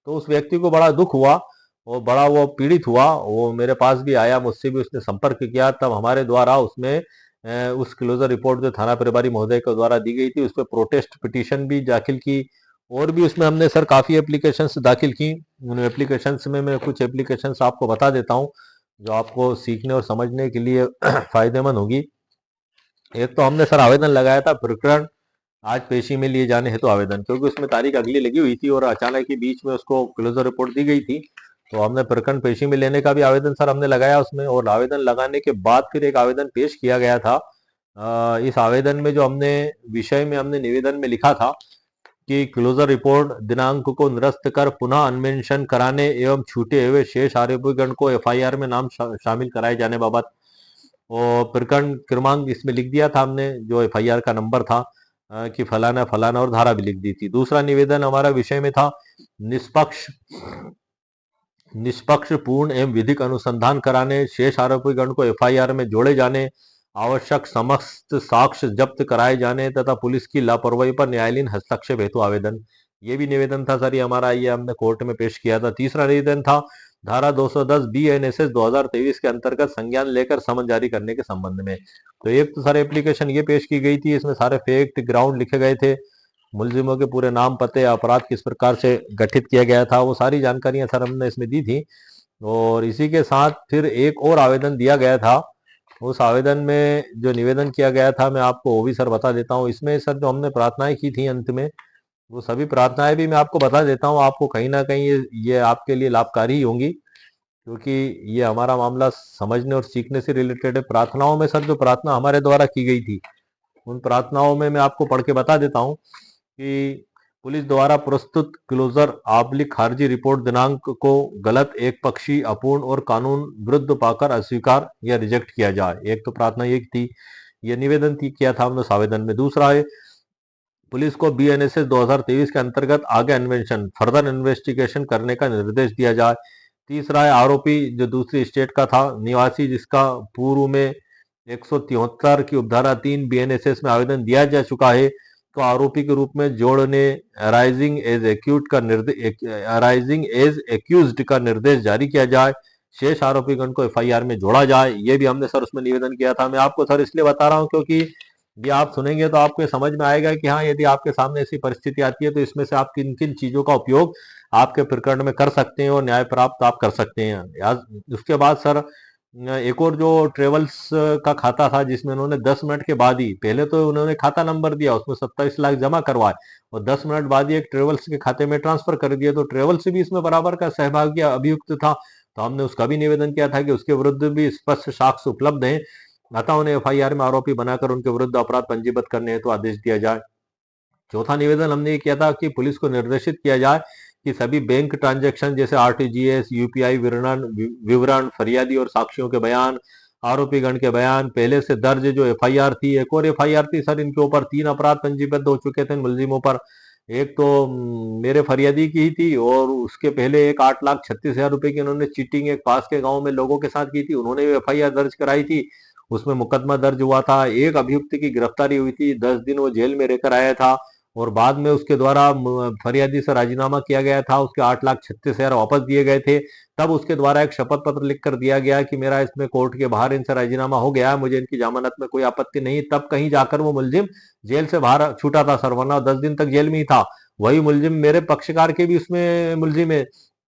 तो उस व्यक्ति को बड़ा दुख हुआ और बड़ा वो पीड़ित हुआ। वो मेरे पास भी आया, मुझसे भी उसने संपर्क किया। तब हमारे द्वारा उसमें उस क्लोजर रिपोर्ट जो थाना प्रभारी महोदय के द्वारा दी गई थी उस पर प्रोटेस्ट पिटीशन भी दाखिल की, और भी उसमें हमने सर काफी एप्लीकेशंस दाखिल की। उन एप्लीकेशंस में मैं कुछ एप्लीकेशंस आपको बता देता हूँ जो आपको सीखने और समझने के लिए फायदेमंद होगी। एक तो हमने सर आवेदन लगाया था प्रकरण आज पेशी में लिए जाने हेतु आवेदन, क्योंकि उसमें तारीख अगली लगी हुई थी और अचानक ही बीच में उसको क्लोजर रिपोर्ट दी गई थी। तो हमने प्रकरण पेशी में लेने का भी आवेदन सर हमने लगाया उसमें, और आवेदन लगाने के बाद फिर एक आवेदन पेश किया गया था। इस आवेदन में जो हमने विषय में हमने निवेदन में लिखा था कि क्लोजर रिपोर्ट दिनांक को निरस्त कर पुनः अनमेंशन कराने एवं छूटे हुए शेष आरोपीगण को FIR में नाम शामिल कराए जाने बाबत, और प्रकरण क्रमांक इसमें लिख दिया था हमने, जो FIR का नंबर था कि फलाना फलाना, और धारा भी लिख दी थी। दूसरा निवेदन हमारा विषय में था निष्पक्ष पूर्ण एवं विधिक अनुसंधान कराने, शेष आरोपीगण को FIR में जोड़े जाने, आवश्यक समस्त साक्ष्य जब्त कराए जाने तथा पुलिस की लापरवाही पर न्यायालयीन हस्तक्षेप हेतु आवेदन। ये भी निवेदन था सर, ये हमारा, ये हमने कोर्ट में पेश किया था। तीसरा निवेदन था धारा 210 BNSS 2023 के अंतर्गत संज्ञान लेकर समन जारी करने के संबंध में। तो एक तो सर एप्लीकेशन ये पेश की गई थी, इसमें सारे फैक्ट ग्राउंड लिखे गए थे, मुलजिमों के पूरे नाम, पते, अपराध किस प्रकार से गठित किया गया था, वो सारी जानकारियां सर हमने इसमें दी थी। और इसी के साथ फिर एक और आवेदन दिया गया था। उस आवेदन में जो निवेदन किया गया था मैं आपको वो भी सर बता देता हूँ। इसमें सर जो हमने प्रार्थनाएं की थी अंत में, वो सभी प्रार्थनाएं भी मैं आपको बता देता हूँ। आपको कहीं ना कहीं ये आपके लिए लाभकारी ही होंगी, क्योंकि ये हमारा मामला समझने और सीखने से रिलेटेड है। प्रार्थनाओं में सर जो प्रार्थना हमारे द्वारा की गई थी, उन प्रार्थनाओं में मैं आपको पढ़ के बता देता हूँ कि पुलिस द्वारा प्रस्तुत क्लोजर आबलिक खारिजी रिपोर्ट दिनांक को गलत, एक पक्षी, अपूर्ण और कानून विरुद्ध पाकर अस्वीकार या रिजेक्ट किया जाए। एक तो प्रार्थना ये थी, ये निवेदन थी, किया था हमने उस आवेदन में। दूसरा है, पुलिस को बीएनएसएस 2023 के अंतर्गत आगे अन्वेषण, फर्दर इन्वेस्टिगेशन करने का निर्देश दिया जाए। तीसरा है, आरोपी जो दूसरी स्टेट का था निवासी, जिसका पूर्व में 173 की उपधारा 3 बीएनएसएस में आवेदन दिया जा चुका है, तो आरोपी के रूप में जोड़ने अराइजिंग एज एक्यूट का निर्देश, अराइजिंग एज एक्यूज्ड का निर्देश जारी किया जाए। शेष आरोपीगण को एफआईआर में जोड़ा जाए। ये भी हमने सर उसमें निवेदन किया था। मैं आपको सर इसलिए बता रहा हूं क्योंकि ये आप सुनेंगे तो आपको समझ में आएगा कि हाँ, यदि आपके सामने ऐसी परिस्थिति आती है तो इसमें से आप किन किन चीजों का उपयोग आपके प्रकरण में कर सकते हैं और न्याय प्राप्त आप कर सकते हैं। उसके बाद सर एक और जो ट्रेवल्स का खाता था, जिसमें उन्होंने 10 मिनट के बाद ही, पहले तो उन्होंने खाता नंबर दिया, उसमें 27 लाख जमा करवाए और 10 मिनट बाद ही एक ट्रेवल्स के खाते में ट्रांसफर कर दिया, तो ट्रेवल्स भी इसमें बराबर का सहभागी अभियुक्त था। तो हमने उसका भी निवेदन किया था कि उसके विरुद्ध भी स्पष्ट साक्ष्य उपलब्ध है, अतः उन्हें एफआईआर में आरोपी बनाकर उनके विरुद्ध अपराध पंजीबद्ध करने हेतु आदेश दिया जाए। चौथा निवेदन हमने ये किया था कि पुलिस को निर्देशित किया जाए कि सभी बैंक ट्रांजैक्शन जैसे आरटीजीएस, यूपीआई विवरण विवरण, फरियादी और साक्षियों के बयान, आरोपी गण के बयान, पहले से दर्ज जो एफआईआर थी, एक और एफआईआर थी सर, इनके ऊपर 3 अपराध पंजीबद्ध हो चुके थे मुलजिमों पर। एक तो मेरे फरियादी की ही थी और उसके पहले एक 8,36,000 रुपए की उन्होंने चीटिंग एक पास के गांव में लोगों के साथ की थी, उन्होंने एफआईआर दर्ज कराई थी, उसमें मुकदमा दर्ज हुआ था। एक अभियुक्त की गिरफ्तारी हुई थी, 10 दिन वो जेल में रहकर आया था और बाद में उसके द्वारा फरियादी से राजीनामा किया गया था, उसके 8,36,000 वापस दिए गए थे। तब उसके द्वारा एक शपथ पत्र लिखकर दिया गया कि मेरा इसमें कोर्ट के बाहर इनसे राजीनामा हो गया, मुझे इनकी जमानत में कोई आपत्ति नहीं। तब कहीं जाकर वो मुलजिम जेल से बाहर छूटा था सर, वरना 10 दिन तक जेल में ही था। वही मुलजिम मेरे पक्षकार के भी उसमें मुलजिम है,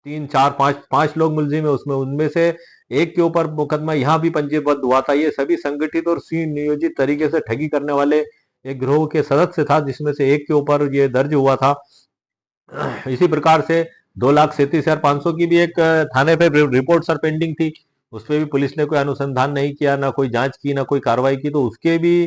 3 4 5 5 लोग मुलजिम है उसमें, उनमें से एक के ऊपर मुकदमा यहाँ भी पंजीबद्ध हुआ था। ये सभी संगठित और सुनियोजित तरीके से ठगी करने वाले एक गिरोह के सदस्य था, जिसमें से एक के ऊपर ये दर्ज हुआ था। इसी प्रकार से 2,37,500 की भी एक थाने पे रिपोर्ट सर पेंडिंग थी, उस पर भी पुलिस ने कोई अनुसंधान नहीं किया, ना कोई जांच की, ना कोई कार्रवाई की, तो उसके भी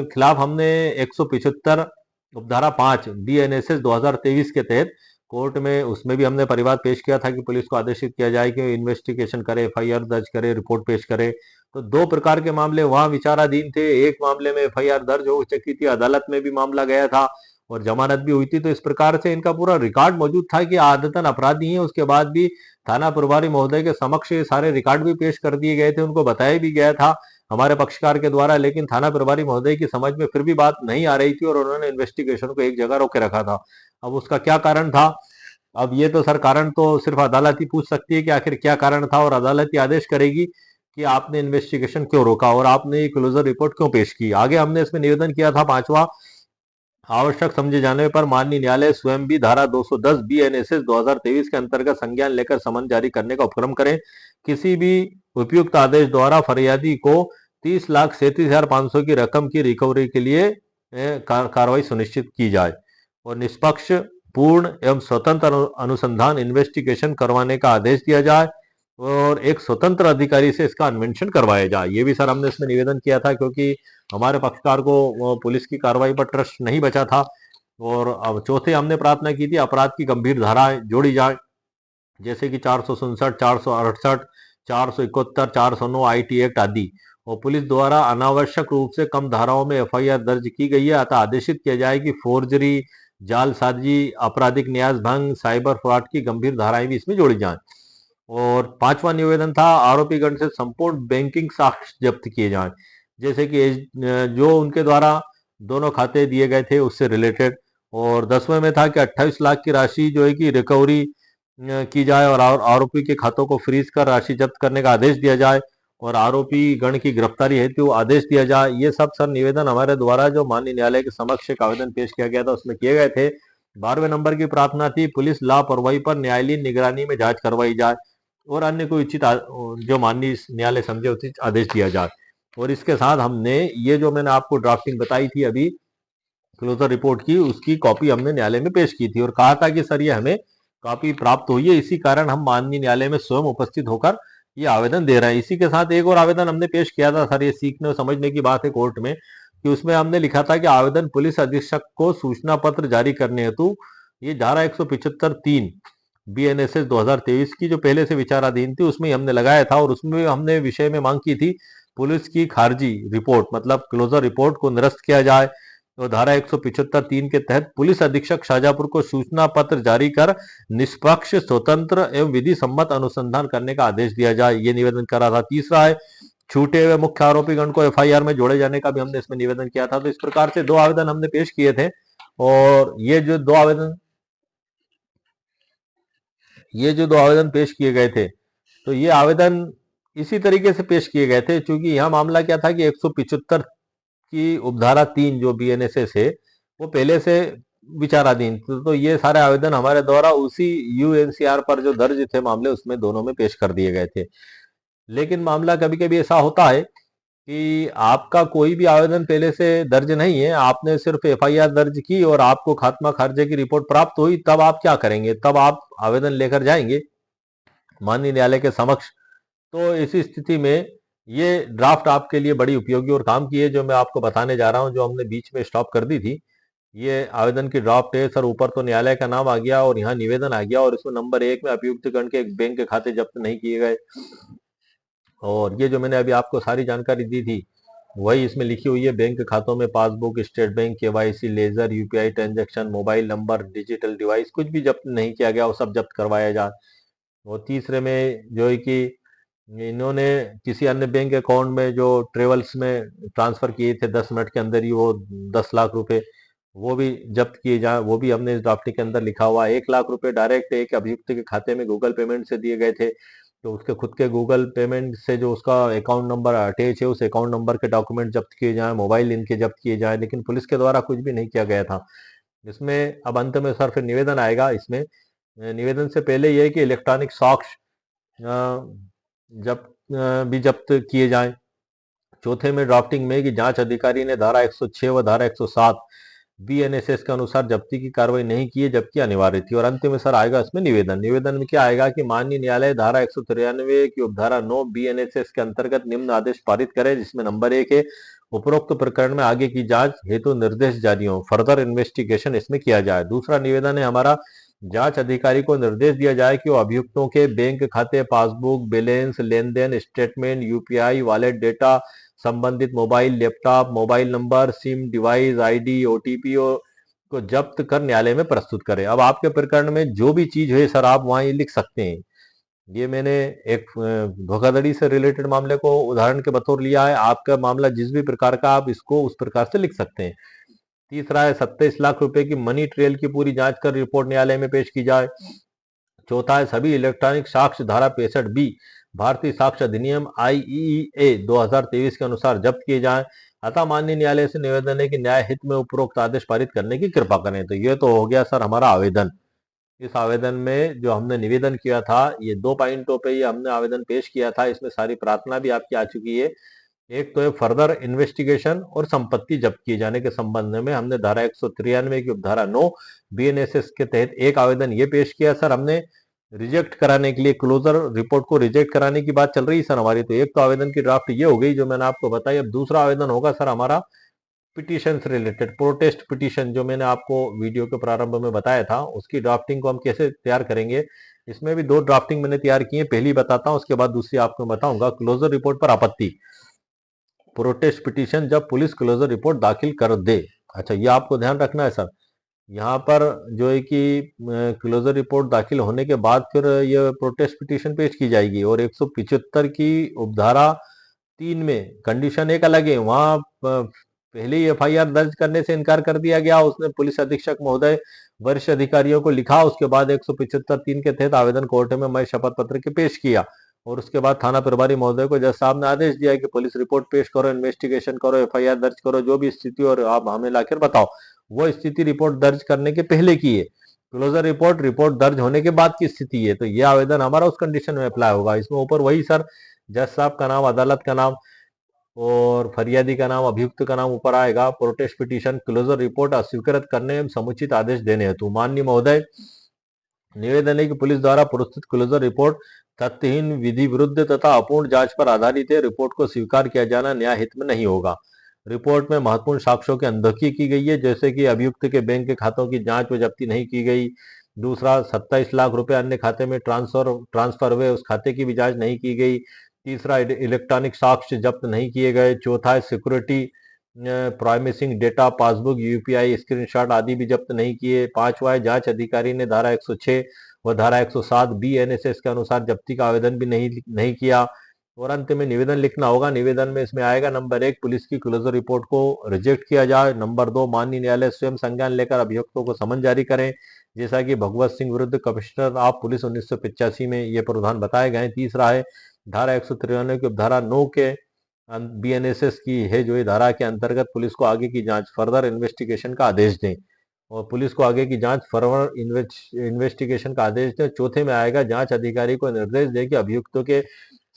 खिलाफ हमने 175 उपधारा 5 बीएनएसएस 2023 के तहत कोर्ट में, उसमें भी हमने परिवाद पेश किया था कि पुलिस को आदेशित किया जाए कि इन्वेस्टिगेशन करे, एफआईआर दर्ज करे, रिपोर्ट पेश करे। तो 2 प्रकार के मामले वहां विचाराधीन थे। एक मामले में एफआईआर दर्ज हो चुकी थी, अदालत में भी मामला गया था और जमानत भी हुई थी। तो इस प्रकार से इनका पूरा रिकॉर्ड मौजूद था कि आदतन अपराधी हैं। उसके बाद भी थाना प्रभारी महोदय के समक्ष ये सारे रिकॉर्ड भी पेश कर दिए गए थे, उनको बताया भी गया था हमारे पक्षकार के द्वारा, लेकिन थाना प्रभारी महोदय की समझ में फिर भी बात नहीं आ रही थी और उन्होंने इन्वेस्टिगेशन को एक जगह रोके रखा था। अब उसका क्या कारण था? अब ये तो सर कारण तो सिर्फ अदालत ही पूछ सकती है कि आखिर क्या कारण था, और अदालत ही आदेश करेगी कि आपने इन्वेस्टिगेशन क्यों रोका और आपने ये क्लोजर रिपोर्ट क्यों पेश की। आगे हमने इसमें निवेदन किया था, पांचवा, आवश्यक समझे जाने पर माननीय न्यायालय स्वयं भी धारा 210 बीएनएसएस 2023 के अंतर्गत संज्ञान लेकर समन जारी करने का उपक्रम करें। किसी भी उपयुक्त आदेश द्वारा फरियादी को 30,37,500 की रकम की रिकवरी के लिए कार्रवाई सुनिश्चित की जाए और निष्पक्ष, पूर्ण एवं स्वतंत्र अनुसंधान इन्वेस्टिगेशन करवाने का आदेश दिया जाए और एक स्वतंत्र अधिकारी से इसका अन्वेषण करवाया जाए। ये भी सर हमने इसमें निवेदन किया था, क्योंकि हमारे पक्षकार को पुलिस की कार्रवाई पर ट्रस्ट नहीं बचा था। और अब चौथे हमने प्रार्थना की थी, अपराध की गंभीर धाराएं जोड़ी जाए, जैसे कि 467, 468, 471, 409 आईटी एक्ट आदि, और पुलिस द्वारा अनावश्यक रूप से कम धाराओं में एफआईआर दर्ज की गई है, अतः आदेशित किया जाए कि फोर्जरी, जालसाजी, आपराधिक न्यास भंग, साइबर फ्रॉड की गंभीर धाराएं भी इसमें जोड़ी जाएं। और पांचवा निवेदन था, आरोपीगण से संपूर्ण बैंकिंग साक्ष्य जब्त किए जाएं, जैसे कि जो उनके द्वारा दोनों खाते दिए गए थे उससे रिलेटेड। और 10वें में था कि 28 लाख की राशि जो है कि रिकवरी की जाए और आरोपी के खातों को फ्रीज कर राशि जब्त करने का आदेश दिया जाए और आरोपी गण की गिरफ्तारी हेतु आदेश दिया जाए। ये सब सर निवेदन हमारे द्वारा जो माननीय न्यायालय के समक्ष एक आवेदन पेश किया गया था उसमें किए गए थे। 12वें नंबर की प्रार्थना थी, पुलिस लापरवाही पर न्यायालयीन निगरानी में जांच करवाई जाए। और अन्य कोई उचित जो माननीय न्यायालय समझे उचित आदेश दिया जाए। और इसके साथ हमने ये जो मैंने आपको ड्राफ्टिंग बताई थी अभी क्लोजर रिपोर्ट की, उसकी कॉपी हमने न्यायालय में पेश की थी और कहा था कि सर ये हमें कॉपी प्राप्त हुई है, इसी कारण हम माननीय न्यायालय में स्वयं उपस्थित होकर ये आवेदन दे रहे हैं। इसी के साथ एक और आवेदन हमने पेश किया था सर, ये सीखने और समझने की बात है कोर्ट में, कि उसमें हमने लिखा था कि आवेदन पुलिस अधीक्षक को सूचना पत्र जारी करने हेतु ये धारा 175(3) BNSS 2023 की जो पहले से विचाराधीन थी उसमें हमने लगाया था और उसमें हमने विषय में मांग की थी पुलिस की खारिजी रिपोर्ट मतलब क्लोजर रिपोर्ट को निरस्त किया जाए। तो धारा 175(3) के तहत पुलिस अधीक्षक शाहजहांपुर को सूचना पत्र जारी कर निष्पक्ष स्वतंत्र एवं विधि सम्मत अनुसंधान करने का आदेश दिया जाए, ये निवेदन करा था। तीसरा है छूटे हुए मुख्य आरोपीगण को FIR में जोड़े जाने का भी हमने इसमें निवेदन किया था। तो इस प्रकार से 2 आवेदन हमने पेश किए थे और ये जो 2 आवेदन पेश किए गए थे तो ये आवेदन इसी तरीके से पेश किए गए थे, क्योंकि यह मामला क्या था कि 175 की उपधारा 3 जो BNSS है वो पहले से विचाराधीन, तो ये सारे आवेदन हमारे द्वारा उसी UNCR पर जो दर्ज थे मामले उसमें दोनों में पेश कर दिए गए थे। लेकिन मामला कभी कभी ऐसा होता है कि आपका कोई भी आवेदन पहले से दर्ज नहीं है, आपने सिर्फ FIR दर्ज की और आपको खात्मा खारिज की रिपोर्ट प्राप्त हुई, तब आप क्या करेंगे? तब आप आवेदन लेकर जाएंगे माननीय न्यायालय के समक्ष। तो इसी स्थिति में ये ड्राफ्ट आपके लिए बड़ी उपयोगी और काम की है, जो मैं आपको बताने जा रहा हूं, जो हमने बीच में स्टॉप कर दी थी। ये आवेदन की ड्राफ्ट है सर। ऊपर तो न्यायालय का नाम आ गया और यहाँ निवेदन आ गया और इसमें नंबर 1 में अभियुक्त गण के बैंक के खाते जब्त नहीं किए गए। और ये जो मैंने अभी आपको सारी जानकारी दी थी वही इसमें लिखी हुई है। बैंक खातों में passbook, state bank, KYC, ledger, UPI transaction, mobile number, digital device कुछ भी जब्त नहीं किया गया, वो सब जब्त करवाया जाए। और तीसरे में जो है कि इन्होंने किसी अन्य बैंक अकाउंट में जो ट्रेवल्स में ट्रांसफर किए थे 10 मिनट के अंदर ही वो 10 लाख रुपए, वो भी जब्त किए जाए, वो भी हमने इस ड्राफ्टिंग के अंदर लिखा हुआ है। 1 लाख रुपए डायरेक्ट एक अभियुक्त के खाते में गूगल पेमेंट से दिए गए थे, तो उसके खुद के गूगल पेमेंट से जो उसका अकाउंट नंबर अटैच है उस अकाउंट नंबर के डॉक्यूमेंट जब्त किए जाए, मोबाइल इनके जब्त किए जाए, लेकिन पुलिस के द्वारा कुछ भी नहीं किया गया था। इसमें अब अंत में सर फिर निवेदन आएगा। इसमें निवेदन से पहले यह है कि इलेक्ट्रॉनिक साक्ष्य भी जब्त किए जाएं। चौथे में ड्राफ्टिंग में कि जांच अधिकारी ने धारा 106 व धारा 107 BNSS के अनुसार जब्ती की कार्रवाई नहीं की है, जबकि अनिवार्य थी। और अंतिम में सर आएगा इसमें निवेदन में क्या आएगा कि माननीय न्यायालय धारा 193 की उपधारा 9 BNSS के अंतर्गत निम्न आदेश पारित करे, जिसमें नंबर 1 है उपरोक्त प्रकरण में आगे की जांच हेतु निर्देश जारी हो, फर्दर इन्वेस्टिगेशन इसमें किया जाए। दूसरा निवेदन है हमारा, जांच अधिकारी को निर्देश दिया जाए कि वो अभियुक्तों के बैंक खाते, पासबुक, बैलेंस, लेन देन स्टेटमेंट, UPI, वॉलेट डेटा, संबंधित mobile, laptop, mobile number, SIM, device, ID, OTP को जब्त कर न्यायालय में प्रस्तुत करें। अब आपके प्रकरण में जो भी चीज है सर आप वहां ये लिख सकते हैं। ये मैंने एक धोखाधड़ी से रिलेटेड मामले को उदाहरण के बतौर लिया है। आपका मामला जिस भी प्रकार का आप इसको उस प्रकार से लिख सकते हैं। तीसरा है 27 लाख रुपए की मनी ट्रेल की पूरी जांच कर रिपोर्ट न्यायालय में पेश की जाए। चौथा है सभी इलेक्ट्रॉनिक साक्ष्य धारा 65B भारतीय साक्ष्य अधिनियम IEEA 2023 के अनुसार जब्त किए जाएं। अतः माननीय न्यायालय से निवेदन है कि न्याय हित में उपरोक्त आदेश पारित करने की कृपा करें। तो ये तो हो गया सर हमारा आवेदन। इस आवेदन में जो हमने निवेदन किया था ये 2 पॉइंटों पे ये हमने आवेदन पेश किया था। इसमें सारी प्रार्थना भी आपकी आ चुकी है। एक तो है फर्दर इन्वेस्टिगेशन और संपत्ति जब्त किए जाने के संबंध में हमने धारा 193 की उपधारा 9 BNSS के तहत एक आवेदन ये पेश किया सर। हमने रिजेक्ट कराने के लिए क्लोजर रिपोर्ट को रिजेक्ट कराने की बात चल रही है सर हमारी। तो एक तो आवेदन की ड्राफ्ट ये हो गई जो मैंने आपको बताई। अब दूसरा आवेदन होगा सर हमारा पिटीशन से रिलेटेड, प्रोटेस्ट पिटीशन, जो मैंने आपको वीडियो के प्रारंभ में बताया था उसकी ड्राफ्टिंग को हम कैसे तैयार करेंगे। इसमें भी 2 ड्राफ्टिंग मैंने तैयार की है, पहली बताता हूं उसके बाद दूसरी आपको बताऊंगा। क्लोजर रिपोर्ट पर आपत्ति, प्रोटेस्ट पिटीशन जब पुलिस क्लोजर रिपोर्ट दाखिल कर दे। अच्छा ये आपको ध्यान रखना है सर। यहाँ पर जो है कि क्लोजर रिपोर्ट दाखिल होने के बाद फिर ये प्रोटेस्ट पिटीशन पेश की जाएगी और 175 की उपधारा 3 में कंडीशन एक अलग है। वहां पहले ही FIR दर्ज करने से इनकार कर दिया गया। उसने पुलिस अधीक्षक महोदय वरिष्ठ अधिकारियों को लिखा, उसके बाद 175(3) के तहत आवेदन कोर्ट में मैं शपथ पत्र के पेश किया और उसके बाद थाना प्रभारी महोदय को जज साहब ने आदेश दिया कि पुलिस रिपोर्ट पेश करो, इन्वेस्टिगेशन करो, FIR दर्ज करो, जो भी स्थिति और आप हमें लाकर बताओ। वो स्थिति रिपोर्ट दर्ज करने के पहले की है। क्लोजर रिपोर्ट रिपोर्ट दर्ज होने के बाद की स्थिति है, तो ये आवेदन हमारा उस कंडीशन में अप्लाई होगा। इसमें ऊपर वही सर, जज साहब का नाम, अदालत का नाम और फरियादी का नाम, अभियुक्त का नाम ऊपर आएगा। प्रोटेस्ट पिटीशन क्लोजर रिपोर्ट अस्वीकृत करने एवं समुचित आदेश देने हेतु माननीय महोदय, निवेदन है कि पुलिस द्वारा प्रस्तुत क्लोजर रिपोर्ट तथ्यहीन, विधि विरुद्ध तथा अपूर्ण जांच पर आधारित है। रिपोर्ट को स्वीकार किया जाना न्याय हित में नहीं होगा। रिपोर्ट में महत्वपूर्ण साक्ष्यों की अनदेखी की गई है, जैसे कि अभियुक्त के बैंक के खातों की जांच व जब्ती नहीं की गई। दूसरा, 27 लाख रुपए अन्य खाते में ट्रांसफर हुए, उस खाते की भी जांच नहीं की गई। तीसरा, इलेक्ट्रॉनिक साक्ष्य जब्त नहीं किए गए। चौथा, सिक्योरिटी प्राइमेसिंग डेटा, पासबुक, यूपीआई स्क्रीनशॉट आदि भी जब्त नहीं किए। पांचवा है, जांच अधिकारी ने धारा 106 व धारा 107 BNSS के अनुसार जब्ती का आवेदन भी नहीं किया। और अंत में निवेदन लिखना होगा। निवेदन में इसमें आएगा, नंबर 1, पुलिस की क्लोजर रिपोर्ट को रिजेक्ट किया जाए। नंबर 2, माननीय न्यायालय स्वयं संज्ञान लेकर अभियुक्तों को समन जारी करें, जैसा कि भगवत सिंह विरुद्ध कमिश्नर ऑफ पुलिस 1985 में ये प्रावधान बताए गए। तीसरा है, धारा 193 की धारा 9 के BNSS की है जो ये धारा के अंतर्गत पुलिस को आगे की जांच, फर्दर इन्वेस्टिगेशन का आदेश दें, और पुलिस को आगे की जांच, फर्दर इन्वेस्टिगेशन का आदेश दें। चौथे में आएगा, जांच अधिकारी को निर्देश दे कि अभियुक्तों के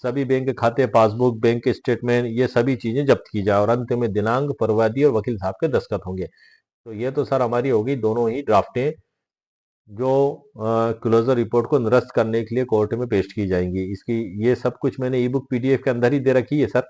सभी बैंक खाते, पासबुक, बैंक स्टेटमेंट, ये सभी चीजें जब्त की जाए। और अंत में दिनांक फरवादी और वकील साहब के दस्तखत होंगे। तो ये तो सर हमारी होगी दोनों ही ड्राफ्टें जो क्लोजर रिपोर्ट को निरस्त करने के लिए कोर्ट में पेश की जाएंगी। इसकी ये सब कुछ मैंने ई बुक PDF के अंदर ही दे रखी है सर,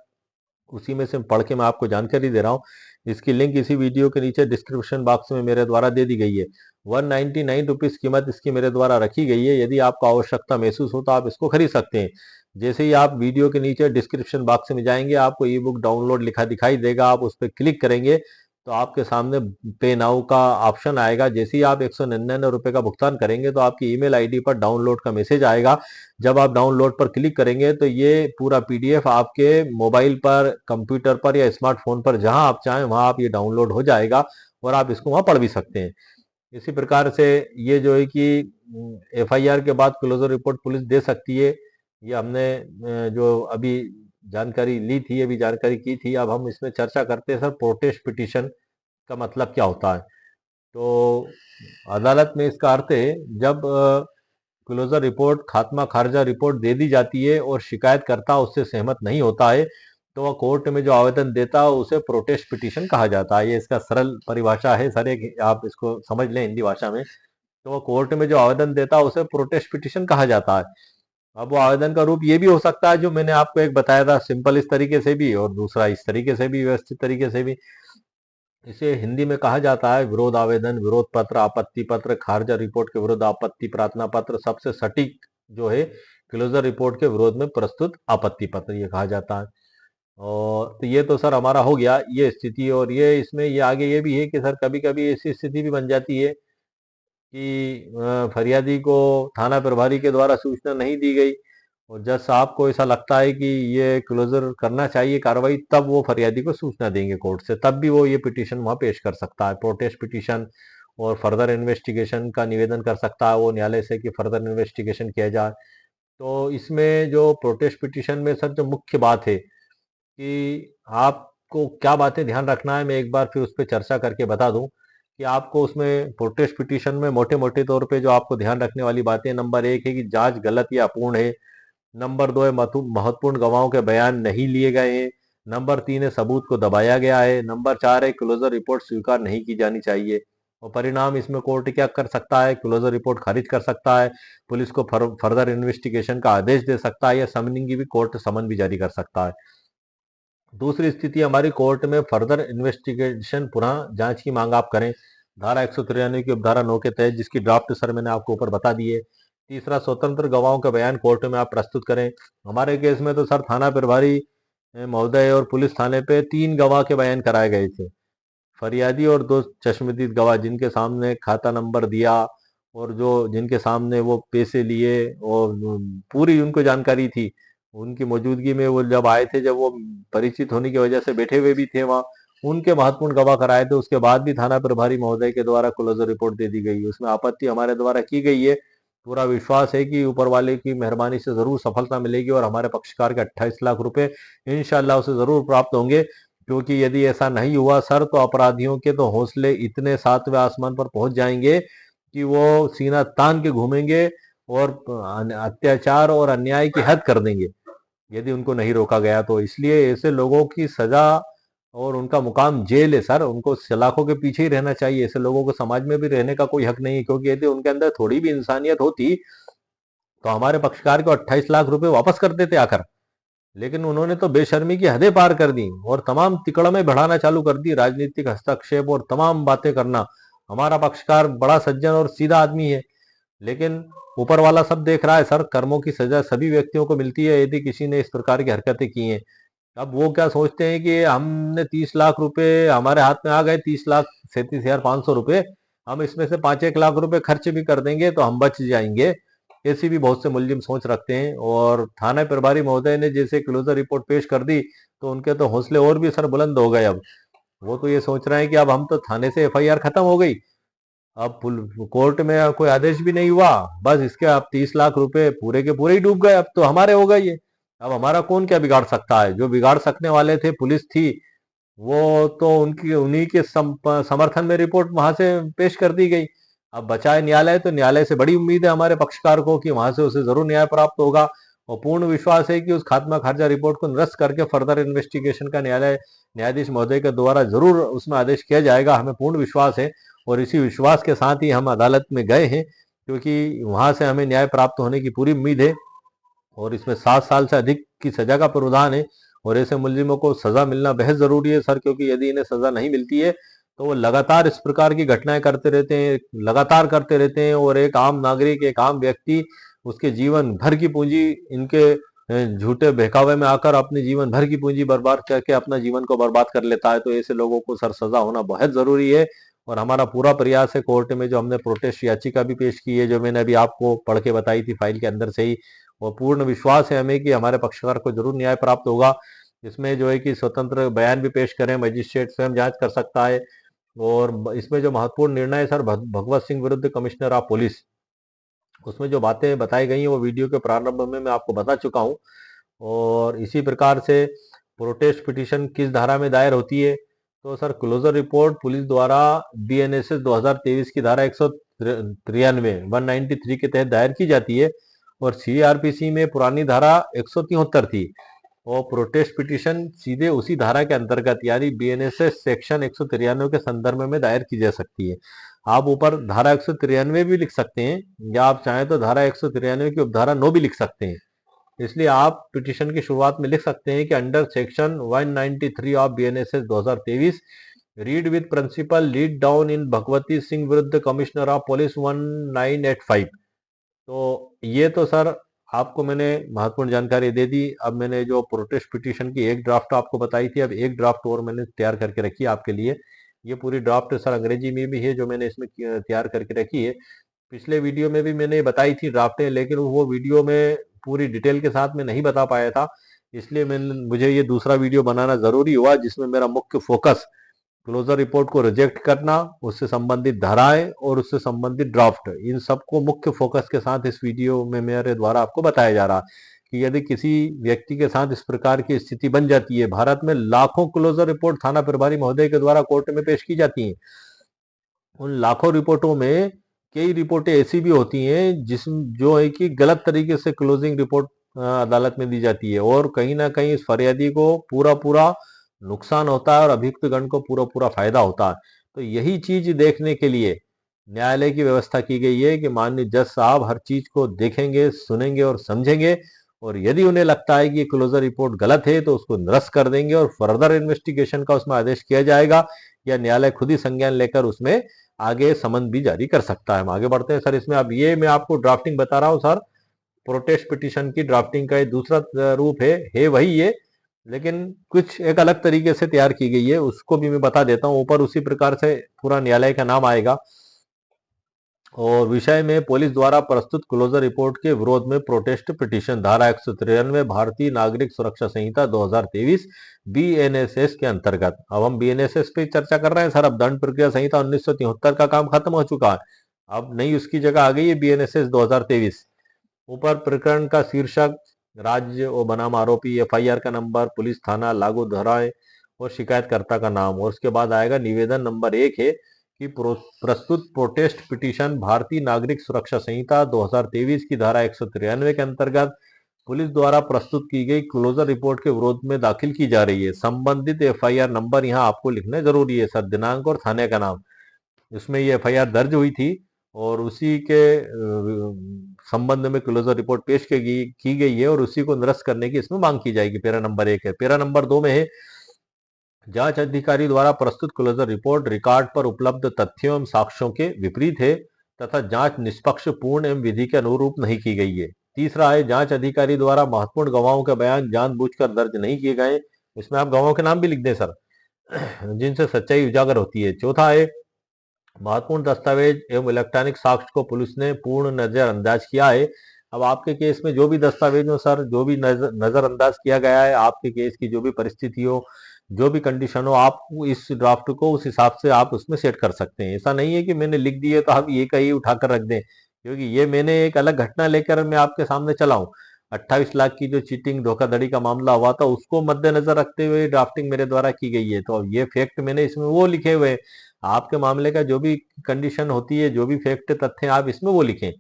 उसी में से पढ़ के मैं आपको जानकारी दे रहा हूँ। इसकी लिंक इसी वीडियो के नीचे डिस्क्रिप्शन बॉक्स में मेरे द्वारा दे दी गई है। 199 रुपीज कीमत इसकी मेरे द्वारा रखी गई है। यदि आपको आवश्यकता महसूस हो तो आप इसको खरीद सकते हैं। जैसे ही आप वीडियो के नीचे डिस्क्रिप्शन बॉक्स में जाएंगे, आपको ई बुक डाउनलोड लिखा दिखाई देगा, आप उस पर क्लिक करेंगे तो आपके सामने पे नाउ का ऑप्शन आएगा। जैसे ही आप 199 रुपए का भुगतान करेंगे तो आपकी ईमेल आईडी पर डाउनलोड का मैसेज आएगा। जब आप डाउनलोड पर क्लिक करेंगे तो ये पूरा PDF आपके मोबाइल पर, कंप्यूटर पर या स्मार्टफोन पर जहां आप चाहें वहां आप ये डाउनलोड हो जाएगा और आप इसको वहां पढ़ भी सकते हैं। इसी प्रकार से ये जो है कि FIR के बाद क्लोजर रिपोर्ट पुलिस दे सकती है। ये हमने जो अभी जानकारी ली थी, अभी जानकारी की थी। अब हम इसमें चर्चा करते हैं सर, प्रोटेस्ट पिटीशन का मतलब क्या होता है। तो अदालत में इसका अर्थ है, जब क्लोजर रिपोर्ट, खात्मा खारिजा रिपोर्ट दे दी जाती है और शिकायतकर्ता उससे सहमत नहीं होता है, तो वह कोर्ट में जो आवेदन देता है उसे प्रोटेस्ट पिटीशन कहा जाता है। ये इसका सरल परिभाषा है सर, एक आप इसको समझ लें हिंदी भाषा में। तो वह कोर्ट में जो आवेदन देता है उसे प्रोटेस्ट पिटीशन कहा जाता है। अब वो आवेदन का रूप ये भी हो सकता है जो मैंने आपको एक बताया था, सिंपल इस तरीके से भी, और दूसरा इस तरीके से भी, व्यवस्थित तरीके से भी। इसे हिंदी में कहा जाता है विरोध आवेदन, विरोध पत्र, आपत्ति पत्र, खारिजा रिपोर्ट के विरुद्ध आपत्ति प्रार्थना पत्र, सबसे सटीक जो है क्लोजर रिपोर्ट के विरोध में प्रस्तुत आपत्ति पत्र, ये कहा जाता है। और तो ये तो सर हमारा हो गया ये स्थिति। और ये इसमें ये आगे ये भी है कि सर कभी कभी ऐसी स्थिति भी बन जाती है कि फरियादी को थाना प्रभारी के द्वारा सूचना नहीं दी गई और जज साहब को ऐसा लगता है कि ये क्लोजर करना चाहिए कार्रवाई, तब वो फरियादी को सूचना देंगे कोर्ट से, तब भी वो ये पिटीशन वहां पेश कर सकता है, प्रोटेस्ट पिटीशन। और फर्दर इन्वेस्टिगेशन का निवेदन कर सकता है वो न्यायालय से कि फर्दर इन्वेस्टिगेशन किया जाए। तो इसमें जो प्रोटेस्ट पिटीशन में सर जो मुख्य बात है कि आपको क्या बातें ध्यान रखना है, मैं एक बार फिर उस पर चर्चा करके बता दूं कि आपको उसमें प्रोटेस्ट पिटीशन में मोटे मोटे तौर पे जो आपको ध्यान रखने वाली बातें, नंबर 1 है कि जांच गलत या अपूर्ण है। नंबर 2 है महत्वपूर्ण गवाहों के बयान नहीं लिए गए हैं। नंबर 3 है सबूत को दबाया गया है। नंबर 4 है क्लोजर रिपोर्ट स्वीकार नहीं की जानी चाहिए। और परिणाम इसमें कोर्ट क्या कर सकता है, क्लोजर रिपोर्ट खारिज कर सकता है, पुलिस को फर्दर इन्वेस्टिगेशन का आदेश दे सकता है, या समनिंग की भी कोर्ट समन भी जारी कर सकता है। दूसरी स्थिति हमारी, कोर्ट में फर्दर इन्वेस्टिगेशन पुनः जांच की मांग आप करें, धारा 193 की उपधारा 9 के तहत, जिसकी ड्राफ्ट सर मैंने आपको ऊपर बता दी है। तीसरा, स्वतंत्र गवाहों का बयान कोर्ट में आप प्रस्तुत करें। हमारे केस में तो सर थाना प्रभारी महोदय और पुलिस थाने पे 3 गवाह के बयान कराए गए थे, फरियादी और 2 चश्मदीद गवाह, जिनके सामने खाता नंबर दिया और जो जिनके सामने वो पैसे लिए और पूरी उनको जानकारी थी। उनकी मौजूदगी में वो जब आए थे, जब वो परिचित होने की वजह से बैठे हुए भी थे वहां, उनके महत्वपूर्ण गवाह कराए थे। उसके बाद भी थाना प्रभारी महोदय के द्वारा क्लोजर रिपोर्ट दे दी गई, उसमें आपत्ति हमारे द्वारा की गई है। पूरा विश्वास है कि ऊपर वाले की मेहरबानी से जरूर सफलता मिलेगी और हमारे पक्षकार के 28 लाख रुपए इंशाल्लाह उसे जरूर प्राप्त होंगे। क्योंकि यदि ऐसा नहीं हुआ सर, तो अपराधियों के तो हौसले इतने 7वें आसमान पर पहुंच जाएंगे कि वो सीना तान के घूमेंगे और अत्याचार और अन्याय की हद कर देंगे यदि उनको नहीं रोका गया तो। इसलिए ऐसे लोगों की सजा और उनका मुकाम जेल है सर, उनको सलाखों के पीछे ही रहना चाहिए। ऐसे लोगों को समाज में भी रहने का कोई हक नहीं है, क्योंकि यदि उनके अंदर थोड़ी भी इंसानियत होती तो हमारे पक्षकार को 28 लाख रुपए वापस कर देते आकर। लेकिन उन्होंने तो बेशर्मी की हदें पार कर दी और तमाम तिकड़में बढ़ाना चालू कर दी, राजनीतिक हस्तक्षेप और तमाम बातें करना। हमारा पक्षकार बड़ा सज्जन और सीधा आदमी है, लेकिन ऊपर वाला सब देख रहा है सर। कर्मों की सजा सभी व्यक्तियों को मिलती है यदि किसी ने इस प्रकार की हरकतें की हैं। अब वो क्या सोचते हैं कि हमने 30 लाख रुपए हमारे हाथ में आ गए, 30,37,500 रुपए, हम इसमें से 5-1 लाख रुपए खर्च भी कर देंगे तो हम बच जाएंगे। ऐसी भी बहुत से मुलजिम सोच रखते हैं। और थाना प्रभारी महोदय ने जैसे क्लोजर रिपोर्ट पेश कर दी तो उनके तो हौसले और भी सर बुलंद हो गए। अब वो तो ये सोच रहे हैं कि अब हम तो थाने से एफआईआर खत्म हो गई, अब कोर्ट में कोई आदेश भी नहीं हुआ, बस इसके अब 30 लाख रुपए पूरे के पूरे ही डूब गए, अब तो हमारे हो गए ये। अब हमारा कौन क्या बिगाड़ सकता है? जो बिगाड़ सकने वाले थे पुलिस थी, वो तो उनकी उन्हीं के समर्थन में रिपोर्ट वहां से पेश कर दी गई। अब बचा है न्यायालय, तो न्यायालय से बड़ी उम्मीद है हमारे पक्षकार को कि वहां से उसे जरूर न्याय प्राप्त होगा। और पूर्ण विश्वास है कि उस खात्मा खारिजा रिपोर्ट को निरस्त करके फर्दर इन्वेस्टिगेशन का न्यायाधीश महोदय के द्वारा जरूर उसमें आदेश किया जाएगा, हमें पूर्ण विश्वास है। और इसी विश्वास के साथ ही हम अदालत में गए हैं, क्योंकि वहां से हमें न्याय प्राप्त होने की पूरी उम्मीद है। और इसमें 7 साल से अधिक की सजा का प्रावधान है। और ऐसे मुलजिमों को सजा मिलना बेहद जरूरी है सर, क्योंकि यदि इन्हें सजा नहीं मिलती है तो वो लगातार इस प्रकार की घटनाएं करते रहते हैं, लगातार करते रहते हैं। और एक आम नागरिक, एक आम व्यक्ति, उसके जीवन भर की पूंजी इनके झूठे बहकावे में आकर अपने जीवन भर की पूंजी बर्बाद करके अपना जीवन को बर्बाद कर लेता है। तो ऐसे लोगों को सर सजा होना बहुत जरूरी है। और हमारा पूरा प्रयास है कोर्ट में, जो हमने प्रोटेस्ट याचिका भी पेश की है, जो मैंने अभी आपको पढ़ के बताई थी फाइल के अंदर से ही, और पूर्ण विश्वास है हमें कि हमारे पक्षकार को जरूर न्याय प्राप्त होगा। इसमें जो है कि स्वतंत्र बयान भी पेश करें, मजिस्ट्रेट स्वयं जांच कर सकता है। और इसमें जो महत्वपूर्ण निर्णय है सर, भगवत सिंह विरुद्ध कमिश्नर ऑफ पुलिस, उसमें जो बातें बताई गई हैं वो वीडियो के प्रारंभ में मैं आपको बता चुका हूं। और इसी प्रकार से प्रोटेस्ट पिटीशन किस धारा में दायर होती है, तो सर क्लोजर रिपोर्ट पुलिस द्वारा बीएनएसएस 2023 की धारा 193 के तहत दायर की जाती है। और सीआरपीसी में पुरानी धारा 173 थी। और प्रोटेस्ट पिटीशन सीधे उसी धारा के अंतर्गत यानी बीएनएसएस सेक्शन 193 के संदर्भ में दायर की जा सकती है। आप ऊपर धारा 193 भी लिख सकते हैं, या आप चाहें तो धारा 193 की उपधारा 9 भी लिख सकते हैं। इसलिए आप पिटीशन की शुरुआत में लिख सकते हैं कि under section 193 of BNSS 2023 read with principle laid down in Bhagwati Singh विरुद्ध कमिश्नर ऑफ पुलिस 1985। तो ये तो सर आपको मैंने महत्वपूर्ण जानकारी दे दी। अब मैंने जो प्रोटेस्ट पिटीशन की एक ड्राफ्ट आपको बताई थी, अब एक ड्राफ्ट और मैंने तैयार करके रखी है आपके लिए। ये पूरी ड्राफ्ट सर अंग्रेजी में भी है जो मैंने इसमें तैयार करके रखी है। पिछले वीडियो में भी मैंने बताई थी ड्राफ्टें, लेकिन वो वीडियो में पूरी डिटेल के साथ में नहीं बता पाया था। इसलिए मुझे ये दूसरा वीडियो बनाना जरूरी हुआ, जिसमें मेरा मुख्य फोकस क्लोजर रिपोर्ट को रिजेक्ट करना, उससे संबंधित धाराएं और उससे संबंधित ड्राफ्ट, इन सबको मुख्य फोकस के साथ इस वीडियो में मेरे द्वारा आपको बताया जा रहा कि यदि किसी व्यक्ति के साथ इस प्रकार की स्थिति बन जाती है, भारत में लाखों क्लोजर रिपोर्ट थाना प्रभारी महोदय के द्वारा कोर्ट में पेश की जाती हैं। उन लाखों रिपोर्टों में कई रिपोर्टें ऐसी भी होती हैं जो है कि गलत तरीके से क्लोजिंग रिपोर्ट अदालत में दी जाती है, और कहीं ना कहीं इस फरियादी को पूरा पूरा नुकसान होता है और अभियुक्त गण को पूरा पूरा फायदा होता है। तो यही चीज देखने के लिए न्यायालय की व्यवस्था की गई है कि माननीय जज साहब हर चीज को देखेंगे, सुनेंगे और समझेंगे। और यदि उन्हें लगता है कि क्लोजर रिपोर्ट गलत है तो उसको निरस्त कर देंगे और फर्दर इन्वेस्टिगेशन का उसमें आदेश किया जाएगा, या न्यायालय खुद ही संज्ञान लेकर उसमें आगे समन भी जारी कर सकता है। हम आगे बढ़ते हैं सर इसमें। अब ये मैं आपको ड्राफ्टिंग बता रहा हूँ सर, प्रोटेस्ट पिटीशन की ड्राफ्टिंग का ये दूसरा रूप है वही ये, लेकिन कुछ एक अलग तरीके से तैयार की गई है, उसको भी मैं बता देता हूँ। ऊपर उसी प्रकार से पूरा न्यायालय का नाम आएगा। और विषय में पुलिस द्वारा प्रस्तुत क्लोजर रिपोर्ट के विरोध में प्रोटेस्ट पिटीशन धारा 193 भारतीय नागरिक सुरक्षा संहिता 2023 बीएनएसएस के अंतर्गत। अब हम बीएनएसएस पे चर्चा कर रहे हैं सर। अब दंड प्रक्रिया संहिता 1973 का काम खत्म हो चुका है, अब नई उसकी जगह आ गई है बीएनएसएस 2023। ऊपर प्रकरण का शीर्षक, राज्य और बनाम आरोपी, एफआईआर का नंबर, पुलिस थाना, लागू धाराएं और शिकायतकर्ता का नाम, और उसके बाद आएगा निवेदन नंबर 1 है कि प्रस्तुत प्रोटेस्ट पिटीशन भारतीय नागरिक सुरक्षा संहिता 2023 की धारा 193 के अंतर्गत पुलिस द्वारा प्रस्तुत की गई क्लोजर रिपोर्ट के विरोध में दाखिल की जा रही है। संबंधित एफआईआर नंबर यहाँ आपको लिखना जरूरी है सर, दिनांक और थाने का नाम। इसमें ये एफआईआर दर्ज हुई थी और उसी के संबंध में क्लोजर रिपोर्ट पेश की गई है और उसी को निरस्त करने की इसमें मांग की जाएगी। पैरा नंबर 1 है। पैरा नंबर 2 में है, जांच अधिकारी द्वारा प्रस्तुत क्लोजर रिपोर्ट रिकॉर्ड पर उपलब्ध तथ्यों एवं साक्ष्यों के विपरीत है तथा जांच निष्पक्ष, पूर्ण एवं विधि के अनुरूप नहीं की गई है। तीसरा है, जांच अधिकारी द्वारा महत्वपूर्ण गवाहों के बयान जानबूझकर दर्ज नहीं किए गए। इसमें आप गवाहों के नाम भी लिख दें सर, जिनसे सच्चाई उजागर होती है। चौथा है, महत्वपूर्ण दस्तावेज एवं इलेक्ट्रॉनिक साक्ष्य को पुलिस ने पूर्ण नजरअंदाज किया है। अब आपके केस में जो भी दस्तावेज हो सर, जो भी नजरअंदाज किया गया है, आपके केस की जो भी परिस्थिति हो, जो भी कंडीशन हो, आप इस ड्राफ्ट को उस हिसाब से आप उसमें सेट कर सकते हैं। ऐसा नहीं है कि मैंने लिख दिए तो आप ये कहीं उठाकर रख दें, क्योंकि ये मैंने एक अलग घटना लेकर मैं आपके सामने चला हूं। 28 लाख की जो चीटिंग धोखाधड़ी का मामला हुआ था, उसको मद्देनजर रखते हुए ड्राफ्टिंग मेरे द्वारा की गई है। तो अब ये फैक्ट मैंने इसमें वो लिखे हुए हैं। आपके मामले का जो भी कंडीशन होती है, जो भी फैक्ट तथ्य आप इसमें वो लिखें।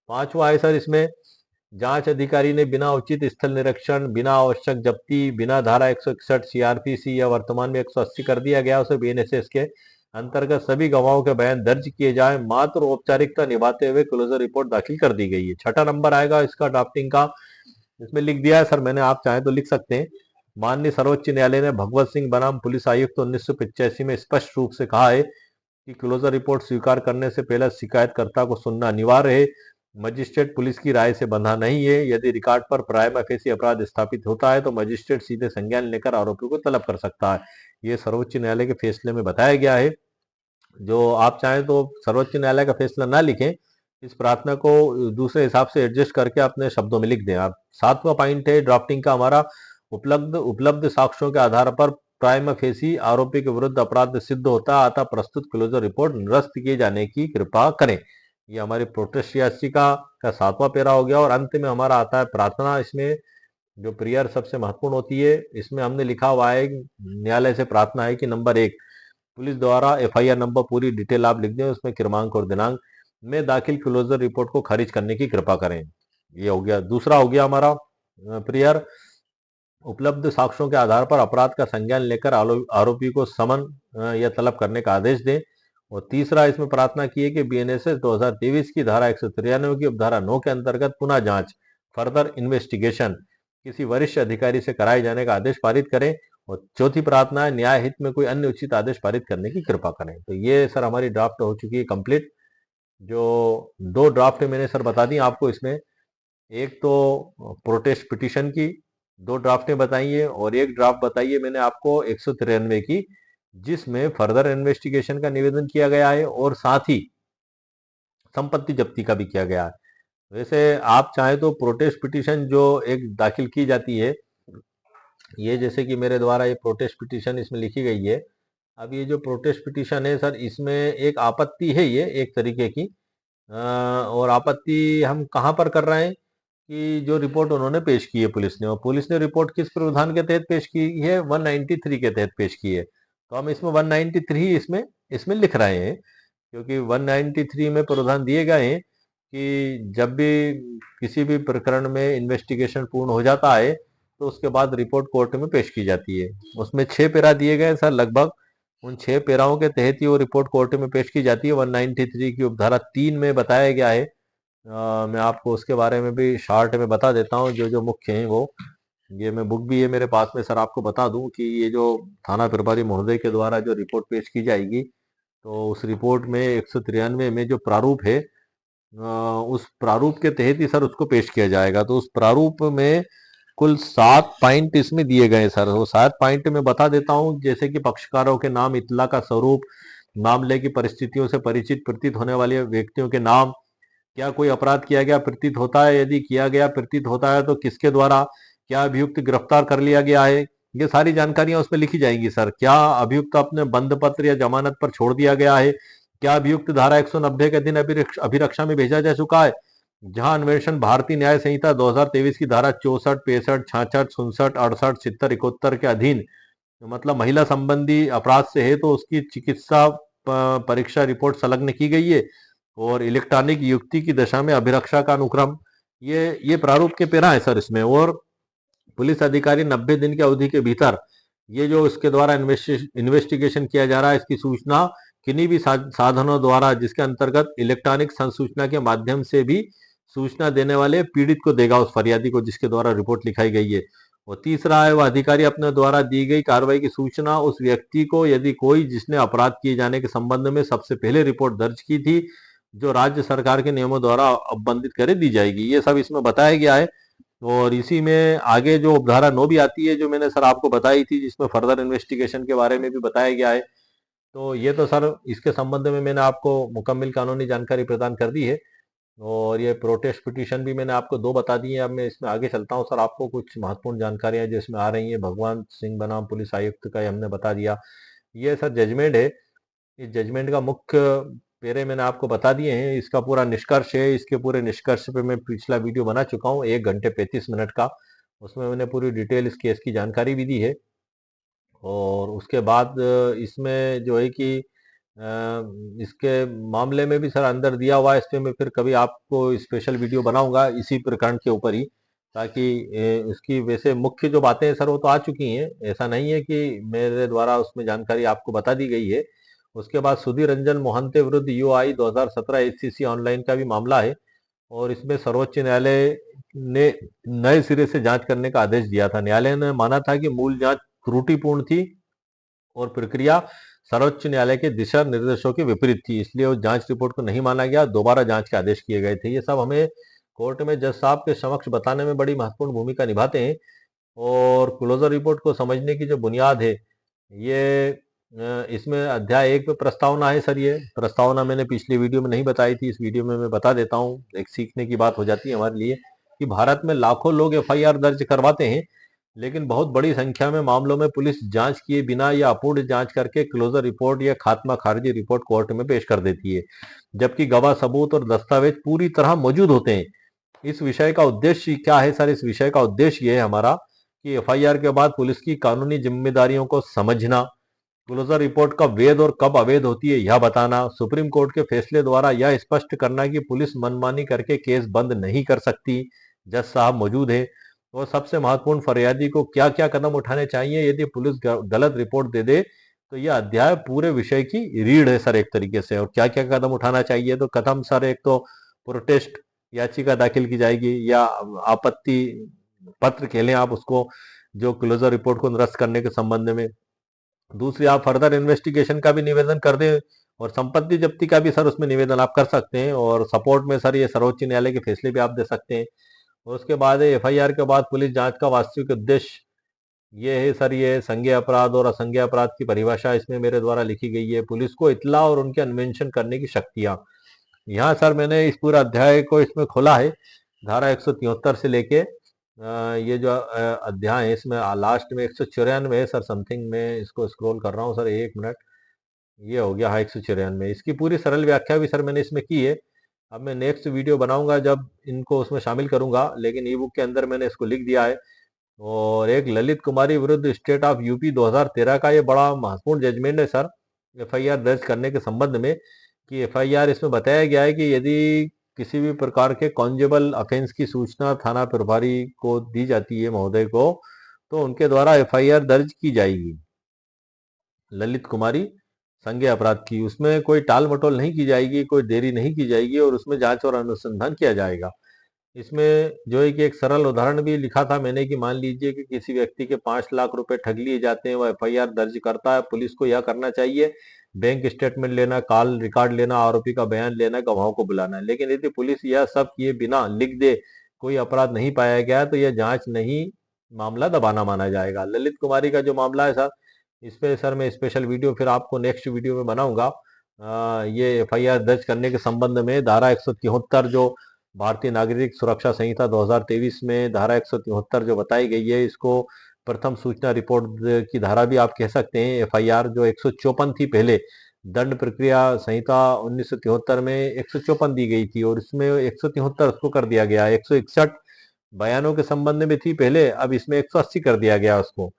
पांचवा है सर, इसमें जांच अधिकारी ने बिना उचित स्थल निरीक्षण, बिना आवश्यक जब्ती, बिना धारा 161 सीआरपीसी या वर्तमान में 180 कर दिया गया उसे बीएनएसएस के अंतर्गत सभी गवाहों के बयान दर्ज किए जाए, मात्र औपचारिकता निभाते हुए क्लोजर रिपोर्ट दाखिल कर दी गई है। छठा नंबर आएगा इसका ड्राफ्टिंग का, इसमें लिख दिया है सर मैंने, आप चाहें तो लिख सकते हैं। माननीय सर्वोच्च न्यायालय ने भगवत सिंह बनाम पुलिस आयुक्त 1985 में स्पष्ट रूप से कहा है कि क्लोजर रिपोर्ट स्वीकार करने से पहले शिकायतकर्ता को सुनना अनिवार्य है। मजिस्ट्रेट पुलिस की राय से बंधा नहीं है। यदि रिकॉर्ड पर प्राइमा फेसी अपराध स्थापित होता है तो मजिस्ट्रेट सीधे संज्ञान लेकर आरोपी को तलब कर सकता है। ये सर्वोच्च न्यायालय के फैसले में बताया गया है। जो आप चाहें तो सर्वोच्च न्यायालय का फैसला ना लिखें, इस प्रार्थना को दूसरे हिसाब से एडजस्ट करके अपने शब्दों में लिख दें आप। सातवां पॉइंट है ड्राफ्टिंग का हमारा, उपलब्ध साक्ष्यों के आधार पर प्राइमा फेसी आरोपी के विरुद्ध अपराध सिद्ध होता है, अतः प्रस्तुत क्लोजर रिपोर्ट निरस्त किए जाने की कृपा करें। ये हमारी प्रोटेस्ट याचिका का 7वां पैरा हो गया और अंत में हमारा आता है प्रार्थना। इसमें जो प्रेयर सबसे महत्वपूर्ण होती है, इसमें हमने लिखा हुआ है, न्यायालय से प्रार्थना है कि नंबर 1, पुलिस द्वारा एफआईआर नंबर पूरी डिटेल आप लिख दें, उसमें क्रमांक और दिनांक में दाखिल क्लोजर रिपोर्ट को खारिज करने की कृपा करें। ये हो गया। दूसरा हो गया हमारा प्रेयर, उपलब्ध साक्ष्यों के आधार पर अपराध का संज्ञान लेकर आरोपी को समन या तलब करने का आदेश दें। और तीसरा इसमें प्रार्थना की है कि बीएनएसएस 2023 की धारा 193 की उपधारा 9 के अंतर्गत पुनः जांच, फर्दर इन्वेस्टिगेशन किसी वरिष्ठ अधिकारी से कराए जाने का आदेश पारित करें। और चौथी प्रार्थना है, न्याय हित में कोई अन्य उचित आदेश पारित करने की कृपा करें। तो ये सर हमारी ड्राफ्ट हो चुकी है कंप्लीट। जो 2 ड्राफ्ट मैंने सर बता दी आपको, इसमें एक तो प्रोटेस्ट पिटीशन की 2 ड्राफ्टें बताई है और एक ड्राफ्ट बताई है मैंने आपको 193 की, जिसमें फर्दर इन्वेस्टिगेशन का निवेदन किया गया है और साथ ही संपत्ति जब्ती का भी किया गया है। वैसे आप चाहें तो प्रोटेस्ट पिटीशन जो एक दाखिल की जाती है, ये जैसे कि मेरे द्वारा ये प्रोटेस्ट पिटीशन इसमें लिखी गई है। अब ये जो प्रोटेस्ट पिटीशन है सर, इसमें एक आपत्ति है ये एक तरीके की, और आपत्ति हम कहाँ पर कर रहे हैं कि जो रिपोर्ट उन्होंने पेश की है पुलिस ने, और पुलिस ने रिपोर्ट किस प्रावधान के तहत पेश की है, 193 के तहत पेश की है। तो हम इसमें 193 इसमें इसमें लिख रहे हैं, क्योंकि 193 में प्रावधान दिए गए हैं कि जब भी किसी भी प्रकरण में इन्वेस्टिगेशन पूर्ण हो जाता है तो उसके बाद रिपोर्ट कोर्ट में पेश की जाती है। उसमें 6 पैरा दिए गए सर लगभग, उन 6 पैराओं के तहत ही वो रिपोर्ट कोर्ट में पेश की जाती है। 193 की उपधारा 3 में बताया गया है। मैं आपको उसके बारे में भी शॉर्ट में बता देता हूँ, जो जो मुख्य हैं वो। ये मैं बुक भी है मेरे पास में सर, आपको बता दूं कि ये जो थाना प्रभारी महोदय के द्वारा जो रिपोर्ट पेश की जाएगी, तो उस रिपोर्ट में 193 में जो प्रारूप है, उस प्रारूप के तहत ही सर उसको पेश किया जाएगा। तो उस प्रारूप में कुल 7 पॉइंट इसमें दिए गए सर। वो 7 पॉइंट में बता देता हूँ, जैसे कि पक्षकारों के नाम, इत्तला का स्वरूप, मामले की परिस्थितियों से परिचित प्रतीत होने वाले व्यक्तियों के नाम, क्या कोई अपराध किया गया प्रतीत होता है, यदि किया गया प्रतीत होता है तो किसके द्वारा, क्या अभियुक्त गिरफ्तार कर लिया गया है, ये सारी जानकारियां उसमें लिखी जाएंगी सर। क्या अभियुक्त अपने बंद पत्र या जमानत पर छोड़ दिया गया है, क्या अभियुक्त धारा 190 के दिन अभिरक्षा में भेजा जा चुका है, जहां अन्वेषण भारतीय न्याय संहिता 2023 की धारा 64, 65, 66, 67, 68, 70, 71 के अधीन, मतलब महिला संबंधी अपराध से है तो उसकी चिकित्सा परीक्षा रिपोर्ट संलग्न की गई है और इलेक्ट्रॉनिक युक्ति की दशा में अभिरक्षा का अनुक्रम, ये प्रारूप के पेरा है सर इसमें। और पुलिस अधिकारी 90 दिन की अवधि के भीतर ये जो इसके द्वारा इन्वेस्टिगेशन किया जा रहा है, इसकी सूचना किन्हीं भी साधनों द्वारा, जिसके अंतर्गत इलेक्ट्रॉनिक संसूचना के माध्यम से भी सूचना देने वाले पीड़ित को देगा, उस फरियादी को जिसके द्वारा रिपोर्ट लिखाई गई है। और तीसरा है, वह अधिकारी अपने द्वारा दी गई कार्रवाई की सूचना उस व्यक्ति को, यदि कोई जिसने अपराध किए जाने के संबंध में सबसे पहले रिपोर्ट दर्ज की थी, जो राज्य सरकार के नियमों द्वारा अवबंधित करे दी जाएगी। ये सब इसमें बताया गया है। और इसी में आगे जो उपधारा 9 भी आती है, जो मैंने सर आपको बताई थी, जिसमें फर्दर इन्वेस्टिगेशन के बारे में भी बताया गया है। तो ये तो सर इसके संबंध में मैंने आपको मुकम्मल कानूनी जानकारी प्रदान कर दी है। और ये प्रोटेस्ट पिटीशन भी मैंने आपको 2 बता दी है। अब मैं इसमें आगे चलता हूँ सर। आपको कुछ महत्वपूर्ण जानकारियां जो इसमें आ रही है, भगवान सिंह बनाम पुलिस आयुक्त का, ये हमने बता दिया। ये सर जजमेंट है। इस जजमेंट का मुख्य पेरे मैंने आपको बता दिए हैं। इसका पूरा निष्कर्ष है। इसके पूरे निष्कर्ष पे मैं पिछला वीडियो बना चुका हूँ 1 घंटे 35 मिनट का। उसमें मैंने पूरी डिटेल इस केस की जानकारी भी दी है। और उसके बाद इसमें जो है कि इसके मामले में भी सर अंदर दिया हुआ है। इस पे मैं फिर कभी आपको स्पेशल वीडियो बनाऊंगा इसी प्रकरण के ऊपर ही, ताकि इसकी वैसे मुख्य जो बातें हैं सर वो तो आ चुकी हैं। ऐसा नहीं है कि मेरे द्वारा उसमें जानकारी आपको बता दी गई है। उसके बाद सुधीर रंजन मोहंते विरुद्ध यूआई 2017 एचसीसी ऑनलाइन का भी मामला है। और इसमें सर्वोच्च न्यायालय ने नए सिरे से जांच करने का आदेश दिया था। न्यायालय ने माना था कि मूल जांच त्रुटिपूर्ण थी और प्रक्रिया सर्वोच्च न्यायालय के दिशा निर्देशों के विपरीत थी, इसलिए उस जांच रिपोर्ट को नहीं माना गया। दोबारा जांच के आदेश किए गए थे। ये सब हमें कोर्ट में जज साहब के समक्ष बताने में बड़ी महत्वपूर्ण भूमिका निभाते हैं। और क्लोजर रिपोर्ट को समझने की जो बुनियाद है, ये इसमें अध्याय 1 पे प्रस्तावना है सर। ये प्रस्तावना मैंने पिछली वीडियो में नहीं बताई थी, इस वीडियो में मैं बता देता हूँ। एक सीखने की बात हो जाती है हमारे लिए कि भारत में लाखों लोग एफआईआर दर्ज करवाते हैं, लेकिन बहुत बड़ी संख्या में मामलों में पुलिस जांच किए बिना या अपूर्ण जांच करके क्लोजर रिपोर्ट या खात्मा खारिजी रिपोर्ट कोर्ट में पेश कर देती है, जबकि गवाह सबूत और दस्तावेज पूरी तरह मौजूद होते हैं। इस विषय का उद्देश्य क्या है सर? इस विषय का उद्देश्य ये है हमारा कि एफआईआर के बाद पुलिस की कानूनी जिम्मेदारियों को समझना, क्लोजर रिपोर्ट कब वैध और कब अवैध होती है यह बताना, सुप्रीम कोर्ट के फैसले द्वारा यह स्पष्ट करना कि पुलिस मनमानी करके केस बंद नहीं कर सकती, जज साहब मौजूद है। और सबसे महत्वपूर्ण, फरियादी को क्या क्या कदम उठाने चाहिए यदि पुलिस गलत रिपोर्ट दे दे। तो यह अध्याय पूरे विषय की रीढ़ है सर एक तरीके से। और क्या क्या कदम उठाना चाहिए, तो कदम सर, एक तो प्रोटेस्ट याचिका दाखिल की जाएगी या आपत्ति पत्र खेलें आप उसको, जो क्लोजर रिपोर्ट को निरस्त करने के संबंध में। दूसरी, आप फर्दर इन्वेस्टिगेशन का भी निवेदन कर दें और संपत्ति जब्ती का भी सर उसमें निवेदन आप कर सकते हैं। और सपोर्ट में सर ये सर्वोच्च न्यायालय के फैसले भी आप दे सकते हैं। और उसके बाद एफआईआर के बाद पुलिस जांच का वास्तविक उद्देश्य ये है सर, ये संज्ञेय अपराध और असंज्ञेय अपराध की परिभाषा इसमें मेरे द्वारा लिखी गई है। पुलिस को इत्तला और उनके अन्वेषण करने की शक्तियां, यहाँ सर मैंने इस पूरा अध्याय को इसमें खोला है। धारा 173 से लेके ये जो अध्याय है, इसमें लास्ट में 194 है सर समथिंग। में इसको स्क्रॉल कर रहा हूँ सर, 1 मिनट। ये हो गया, हाँ 194। इसकी पूरी सरल व्याख्या भी सर मैंने इसमें की है। अब मैं नेक्स्ट वीडियो बनाऊंगा जब इनको उसमें शामिल करूंगा, लेकिन ई बुक के अंदर मैंने इसको लिख दिया है। और एक ललित कुमारी विरुद्ध स्टेट ऑफ यूपी 2013 का ये बड़ा महत्वपूर्ण जजमेंट है सर, एफआईआर दर्ज करने के संबंध में। कि एफआईआर इसमें बताया गया है कि यदि किसी भी प्रकार के कॉन्जेबल ऑफेंस की सूचना थाना प्रभारी को दी जाती है महोदय को, तो उनके द्वारा एफआईआर दर्ज की जाएगी ललित कुमारी संज्ञेय अपराध की। उसमें कोई टाल मटोल नहीं की जाएगी, कोई देरी नहीं की जाएगी और उसमें जांच और अनुसंधान किया जाएगा। इसमें जो है कि एक सरल उदाहरण भी लिखा था मैंने कि मान लीजिए कि किसी व्यक्ति के 5 लाख रुपए ठग लिए जाते हैं, वह एफआईआर दर्ज करता है। पुलिस को यह करना चाहिए, बैंक स्टेटमेंट लेना, कॉल रिकॉर्ड लेना, आरोपी का बयान लेना, गवाहों को बुलाना। लेकिन यदि पुलिस यह सब किए बिना लिख दे कोई अपराध नहीं पाया गया, तो यह जांच नहीं, मामला दबाना माना जाएगा। ललित कुमारी का जो मामला है सर, इस पे सर मैं स्पेशल वीडियो फिर आपको नेक्स्ट वीडियो में बनाऊंगा। ये एफआईआर दर्ज करने के संबंध में धारा 173 जो भारतीय नागरिक सुरक्षा संहिता 2023 में धारा 173 जो बताई गई है, इसको प्रथम सूचना रिपोर्ट की धारा भी आप कह सकते हैं। एफआईआर जो 154 थी पहले, दंड प्रक्रिया संहिता 1973 में 154 दी गई थी और इसमें 173 उसको कर दिया गया। 161 बयानों के संबंध में थी पहले, अब इसमें 180 कर दिया गया उसको।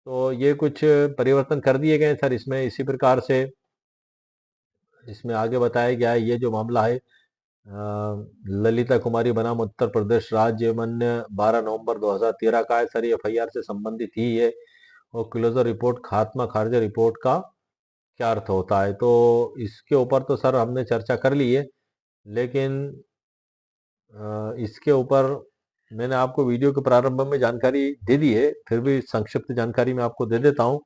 तो ये कुछ परिवर्तन कर दिए गए सर इसमें। इसी प्रकार से इसमें आगे बताया गया है ये जो मामला है ललिता कुमारी बनाम उत्तर प्रदेश राज्य मन्य 12 नवंबर 2013 का है सर। ये एफआईआर से संबंधित ही है। और क्लोजर रिपोर्ट खात्मा खारिज रिपोर्ट का क्या अर्थ होता है, तो इसके ऊपर तो सर हमने चर्चा कर ली है, लेकिन इसके ऊपर मैंने आपको वीडियो के प्रारंभ में जानकारी दे दी है, फिर भी संक्षिप्त जानकारी मैं आपको दे देता हूँ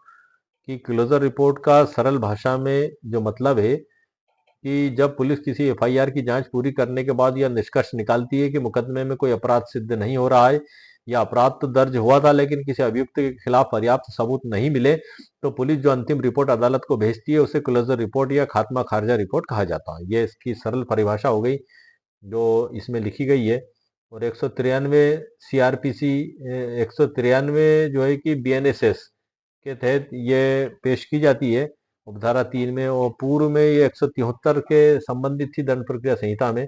कि क्लोजर रिपोर्ट का सरल भाषा में जो मतलब है कि जब पुलिस किसी एफआईआर की जांच पूरी करने के बाद यह निष्कर्ष निकालती है कि मुकदमे में कोई अपराध सिद्ध नहीं हो रहा है या अपराध तो दर्ज हुआ था लेकिन किसी अभियुक्त के खिलाफ पर्याप्त सबूत नहीं मिले, तो पुलिस जो अंतिम रिपोर्ट अदालत को भेजती है उसे क्लोजर रिपोर्ट या खात्मा खारिजा रिपोर्ट कहा जाता है। ये इसकी सरल परिभाषा हो गई जो इसमें लिखी गई है। और 193 सीआरपीसी 193 जो है कि बीएनएसएस के तहत ये पेश की जाती है उपधारा 3 में, और पूर्व में ये 173 के संबंधित थी दंड प्रक्रिया संहिता में।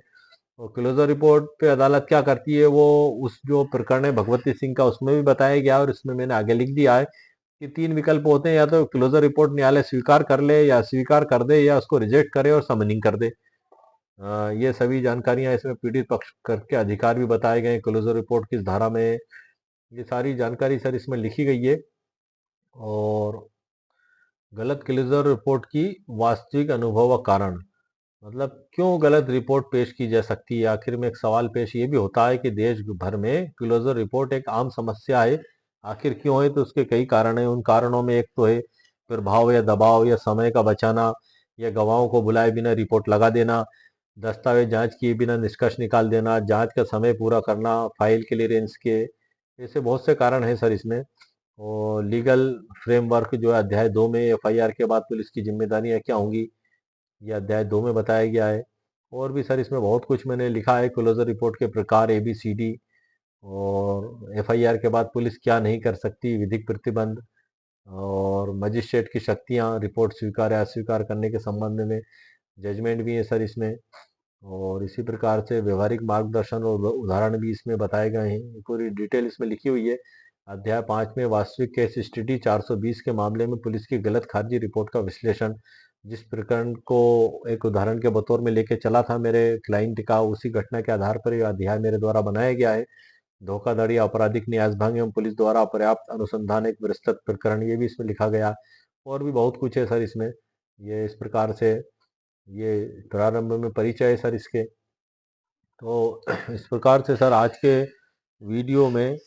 और क्लोजर रिपोर्ट पे अदालत क्या करती है वो उस जो प्रकरण है भगवती सिंह का उसमें भी बताया गया, और इसमें मैंने आगे लिख दिया है कि 3 विकल्प होते हैं, या तो क्लोजर रिपोर्ट न्यायालय स्वीकार कर ले या स्वीकार कर दे या उसको रिजेक्ट करे और समनिंग कर दे। ये सभी जानकारियां इसमें पीड़ित पक्ष के अधिकार भी बताए गए हैं क्लोजर रिपोर्ट किस धारा में, ये सारी जानकारी सर इसमें लिखी गई है। और गलत क्लोजर रिपोर्ट की वास्तविक अनुभव व कारण, मतलब क्यों गलत रिपोर्ट पेश की जा सकती है। आखिर में एक सवाल पेश ये भी होता है कि देश भर में क्लोजर रिपोर्ट एक आम समस्या है, आखिर क्यों है, तो उसके कई कारण हैं। उन कारणों में एक तो है प्रभाव या दबाव या समय का बचाना या गवाहों को बुलाए बिना रिपोर्ट लगा देना, दस्तावेज जांच किए बिना निष्कर्ष निकाल देना, जांच का समय पूरा करना, फाइल क्लियरेंस के, ऐसे बहुत से कारण हैं सर इसमें। और लीगल फ्रेमवर्क जो है अध्याय 2 में एफआईआर के बाद पुलिस की जिम्मेदारियां क्या होंगी, ये अध्याय 2 में बताया गया है। और भी सर इसमें बहुत कुछ मैंने लिखा है, क्लोजर रिपोर्ट के प्रकार ABCD, और एफआईआर के बाद पुलिस क्या नहीं कर सकती, विधिक प्रतिबंध, और मजिस्ट्रेट की शक्तियां रिपोर्ट स्वीकार या अस्वीकार करने के संबंध में, जजमेंट भी है सर इसमें। और इसी प्रकार से व्यवहारिक मार्गदर्शन और उदाहरण भी इसमें बताए गए हैं, पूरी डिटेल इसमें लिखी हुई है। अध्याय 5 में वास्तविक केस स्टडी 420 के मामले में पुलिस की गलत खारिजी रिपोर्ट का विश्लेषण, जिस प्रकरण को एक उदाहरण के बतौर में लेके चला था मेरे क्लाइंट का, उसी घटना के आधार पर यह अध्याय मेरे द्वारा बनाया गया है। धोखाधड़ी, आपराधिक न्यासभंग एवं पुलिस द्वारा अपर्याप्त अनुसंधान एक विस्तृत प्रकरण, ये भी इसमें लिखा गया। और भी बहुत कुछ है सर इसमें। ये इस प्रकार से ये प्रारंभ में परिचय है सर इसके। तो इस प्रकार से सर आज के वीडियो में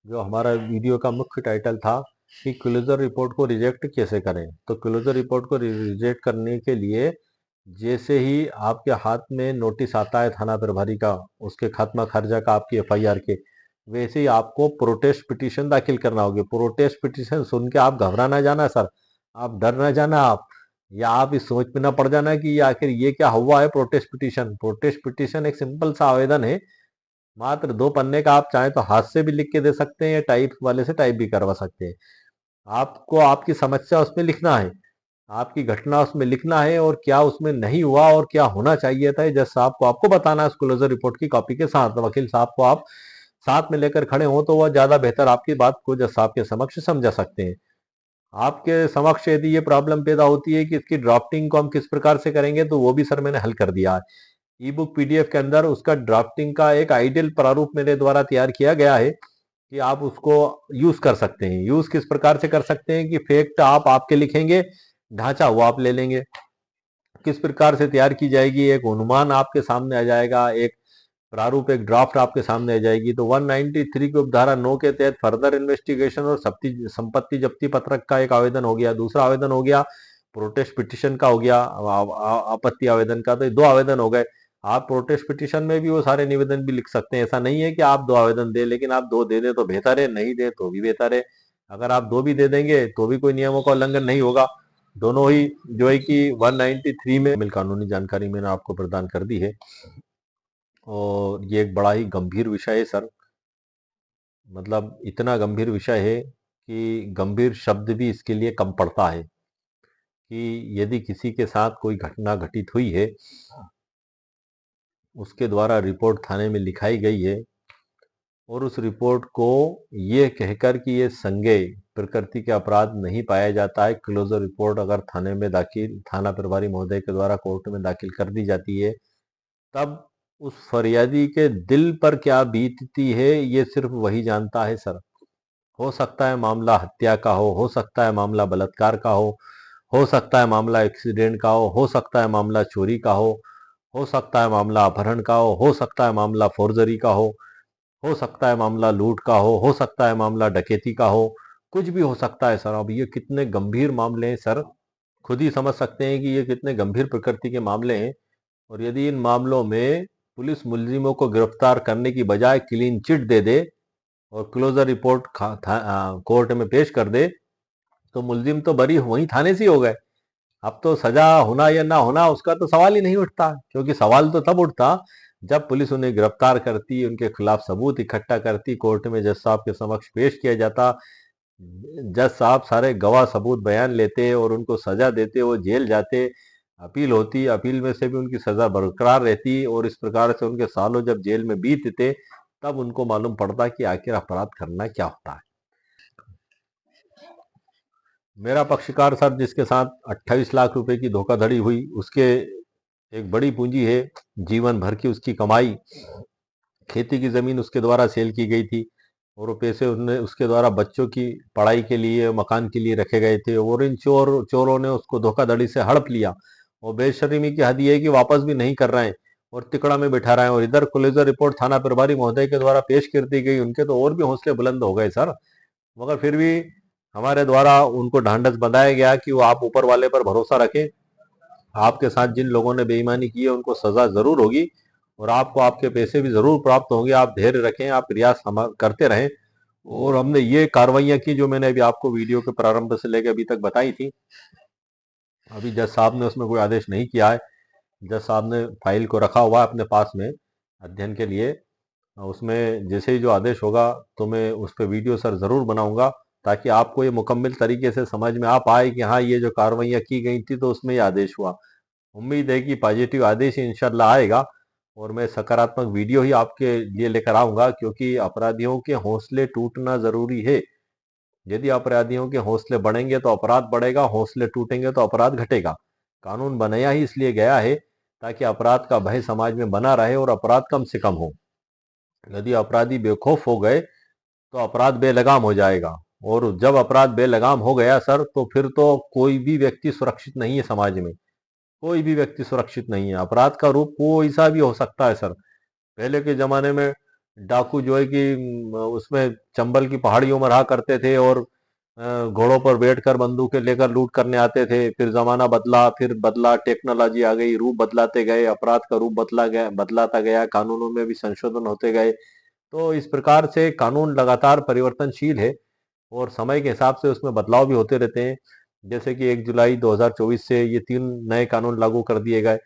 जो हमारा वीडियो का मुख्य टाइटल था कि क्लोजर रिपोर्ट को रिजेक्ट कैसे करें, तो क्लोजर रिपोर्ट को रिजेक्ट करने के लिए जैसे ही आपके हाथ में नोटिस आता है थाना प्रभारी का, उसके खात्मा खारिजा का, आपकी एफआईआर के, वैसे ही आपको प्रोटेस्ट पिटीशन दाखिल करना होगी। प्रोटेस्ट पिटीशन सुन के आप घबरा ना जाना सर, आप डर ना जाना, आप या आप इस सोच में ना पड़ जाना कि आखिर ये क्या हुआ है प्रोटेस्ट पिटीशन। प्रोटेस्ट पिटीशन एक सिंपल सा आवेदन है, मात्र 2 पन्ने का, आप चाहे तो हाथ से भी लिख के दे सकते हैं या टाइप वाले से टाइप भी करवा सकते हैं। आपको आपकी समस्या उसमें लिखना है, आपकी घटना उसमें लिखना है, और क्या उसमें नहीं हुआ और क्या होना चाहिए था जज साहब को आपको बताना है उस क्लोजर रिपोर्ट की कॉपी के साथ। वकील साहब को आप साथ में लेकर खड़े हो तो वह ज्यादा बेहतर आपकी बात को जज साहब के समक्ष समझा सकते हैं। आपके समक्ष यदि ये प्रॉब्लम पैदा होती है कि इसकी ड्राफ्टिंग को हम किस प्रकार से करेंगे, तो वो भी सर मैंने हल कर दिया है। ई बुक पीडीएफ के अंदर उसका ड्राफ्टिंग का एक आइडियल प्रारूप मेरे द्वारा तैयार किया गया है कि आप उसको यूज कर सकते हैं। यूज किस प्रकार से कर सकते हैं कि फैक्ट आप आपके लिखेंगे, ढांचा वो आप ले लेंगे, किस प्रकार से तैयार की जाएगी, एक अनुमान आपके सामने आ जाएगा, एक प्रारूप, एक ड्राफ्ट आपके सामने आ जाएगी। तो 193 की उपधारा 9 के तहत फर्दर इन्वेस्टिगेशन और संपत्ति जब्ती पत्रक का एक आवेदन हो गया। दूसरा आवेदन हो गया प्रोटेस्ट पिटिशन का, हो गया आपत्ति आवेदन का, तो 2 आवेदन हो गए। आप प्रोटेस्ट पिटिशन में भी वो सारे निवेदन भी लिख सकते हैं, ऐसा नहीं है कि आप 2 आवेदन दे, लेकिन आप 2 दे दें तो बेहतर है, नहीं दे तो भी बेहतर है। अगर आप 2 भी दे देंगे तो भी कोई नियमों का उल्लंघन नहीं होगा। दोनों ही जो है कि 193 में शामिल कानूनी जानकारी मैंने आपको प्रदान कर दी है। और ये एक बड़ा ही गंभीर विषय है सर, मतलब इतना गंभीर विषय है कि गंभीर शब्द भी इसके लिए कम पड़ता है कि यदि किसी के साथ कोई घटना घटित हुई है, उसके द्वारा रिपोर्ट थाने में लिखाई गई है, और उस रिपोर्ट को ये कहकर कि ये संज्ञेय प्रकृति के अपराध नहीं पाया जाता है, क्लोजर रिपोर्ट अगर थाना प्रभारी महोदय के द्वारा कोर्ट में दाखिल कर दी जाती है, तब उस फरियादी के दिल पर क्या बीतती है ये सिर्फ वही जानता है सर। हो सकता है मामला हत्या का हो सकता है मामला बलात्कार का हो सकता है मामला एक्सीडेंट का हो सकता है मामला चोरी का हो सकता है मामला अपहरण का हो सकता है मामला फोर्जरी का हो सकता है मामला लूट का हो सकता है मामला डकैती का हो, कुछ भी हो सकता है सर। अब ये कितने गंभीर मामले हैं सर, खुद ही समझ सकते हैं कि ये कितने गंभीर प्रकृति के मामले हैं। और यदि इन मामलों में पुलिस मुलजिमों को गिरफ्तार करने की बजाय क्लीन चिट दे दे और क्लोजर रिपोर्ट कोर्ट में पेश कर दे, तो मुलजिम तो बरी वहीं थाने से ही हो गए। अब तो सजा होना या ना होना उसका तो सवाल ही नहीं उठता, क्योंकि सवाल तो तब उठता जब पुलिस उन्हें गिरफ्तार करती, उनके खिलाफ सबूत इकट्ठा करती, कोर्ट में जज साहब के समक्ष पेश किया जाता, जज साहब सारे गवाह सबूत बयान लेते और उनको सजा देते, वो जेल जाते, अपील होती, अपील में से भी उनकी सजा बरकरार रहती और इस प्रकार से उनके सालों जब जेल में बीतते, तब उनको मालूम पड़ता कि आखिर अपराध करना क्या होता है। मेरा पक्षकार सर जिसके साथ 28 लाख रुपए की धोखाधड़ी हुई, उसके एक बड़ी पूंजी है, जीवन भर की उसकी कमाई, खेती की जमीन उसके द्वारा सेल की गई थी और वो पैसे उसने उसके द्वारा बच्चों की पढ़ाई के लिए मकान के लिए रखे गए थे और इन चोरों ने उसको धोखाधड़ी से हड़प लिया और बेशर्मी की हद ये है कि वापस भी नहीं कर रहे हैं और तिकड़ा में बिठा रहे हैं। और इधर क्लोजर रिपोर्ट थाना प्रभारी महोदय के द्वारा पेश कर दी गई, उनके तो और भी हौसले बुलंद हो गए सर। मगर फिर भी हमारे द्वारा उनको ढांढस बंधाया गया कि वो आप ऊपर वाले पर भरोसा रखें, आपके साथ जिन लोगों ने बेईमानी की है उनको सजा जरूर होगी और आपको आपके पैसे भी जरूर प्राप्त होंगे। आप धैर्य रखें, आप प्रयास करते रहें। और हमने ये कार्रवाइयां की जो मैंने अभी आपको वीडियो के प्रारंभ से लेकर अभी तक बताई थी। अभी जज साहब ने उसमें कोई आदेश नहीं किया है, जज साहब ने फाइल को रखा हुआ है अपने पास में अध्ययन के लिए। उसमें जैसे ही जो आदेश होगा तो मैं उस पर वीडियो सर जरूर बनाऊंगा, ताकि आपको ये मुकम्मल तरीके से समझ में आ पाए कि हाँ ये जो कार्रवाइयाँ की गई थी तो उसमें ये आदेश हुआ। उम्मीद है कि पॉजिटिव आदेश ही इंशाल्लाह आएगा और मैं सकारात्मक वीडियो ही आपके लिए लेकर आऊंगा, क्योंकि अपराधियों के हौसले टूटना जरूरी है। यदि अपराधियों के हौसले बढ़ेंगे तो अपराध बढ़ेगा, हौसले टूटेंगे तो अपराध घटेगा। कानून बनाया ही इसलिए गया है ताकि अपराध का भय समाज में बना रहे और अपराध कम से कम हो। यदि अपराधी बेखौफ हो गए तो अपराध बेलगाम हो जाएगा और जब अपराध बेलगाम हो गया सर तो फिर तो कोई भी व्यक्ति सुरक्षित नहीं है समाज में, कोई भी व्यक्ति सुरक्षित नहीं है। अपराध का रूप कोई सा भी हो सकता है सर। पहले के जमाने में डाकू जो है कि उसमें चंबल की पहाड़ियों में रहा करते थे और घोड़ों पर बैठकर बंदूकें लेकर लूट करने आते थे। फिर जमाना बदला, फिर बदला, टेक्नोलॉजी आ गई, रूप बदलाते गए, अपराध का रूप बदलाता गया, कानूनों में भी संशोधन होते गए। तो इस प्रकार से कानून लगातार परिवर्तनशील है और समय के हिसाब से उसमें बदलाव भी होते रहते हैं। जैसे कि 1 जुलाई 2024 से ये 3 नए कानून लागू कर दिए गए।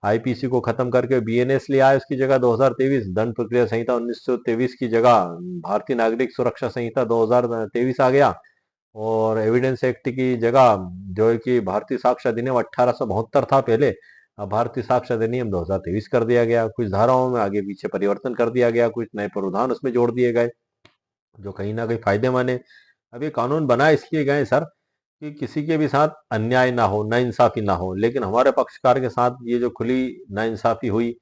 आईपीसी को खत्म करके बीएनएस ले आए, उसकी जगह 2023 दंड प्रक्रिया संहिता 1923 की जगह भारतीय नागरिक सुरक्षा संहिता 2023 आ गया और एविडेंस एक्ट की जगह जो है कि भारतीय साक्ष्य अधिनियम 1872 था पहले, अब भारतीय साक्ष्य अधिनियम 2023 कर दिया गया। कुछ धाराओं में आगे पीछे परिवर्तन कर दिया गया, कुछ नए प्रावधान उसमें जोड़ दिए गए जो कहीं ना कहीं फायदेमंद है। अब ये कानून बनाए इसलिए गए सर कि किसी के भी साथ अन्याय ना हो, नाइंसाफी ना हो। लेकिन हमारे पक्षकार के साथ ये जो खुली नाइंसाफी हुई,